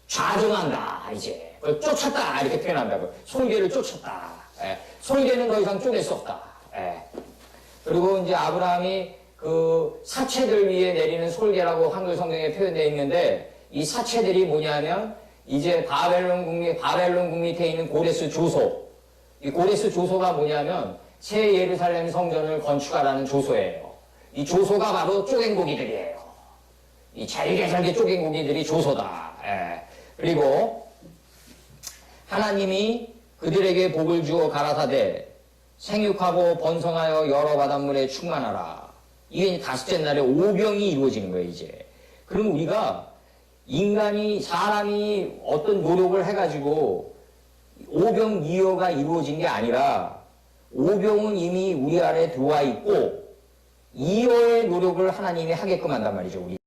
좌정한다. 이제 그걸 쫓았다. 이렇게 표현한다고. 솔개를 쫓았다. 예. 솔개는 더 이상 쪼갤 수 없다. 예. 그리고 이제 아브라함이 그 사체들 위에 내리는 솔개라고 한글 성경에 표현되어 있는데 이 사체들이 뭐냐면 이제 바벨론 국 밑에 있는 고레스 조소. 이 고레스 조소가 뭐냐면 새 예루살렘 성전을 건축하라는 조소예요. 이 조소가 바로 쪼갠 고기들이에요. 이 잘게 쪼갠 고기들이 조소다. 예. 그리고 하나님이 그들에게 복을 주어 가라사대 생육하고 번성하여 여러 바닷물에 충만하라. 이게 다섯째 날에 오병이 이루어지는 거예요, 이제. 그럼 우리가 사람이 어떤 노력을 해가지고 오병이어가 이루어진 게 아니라 오병은 이미 우리 안에 들어와 있고 이어의 노력을 하나님이 하게끔 한단 말이죠, 우리가.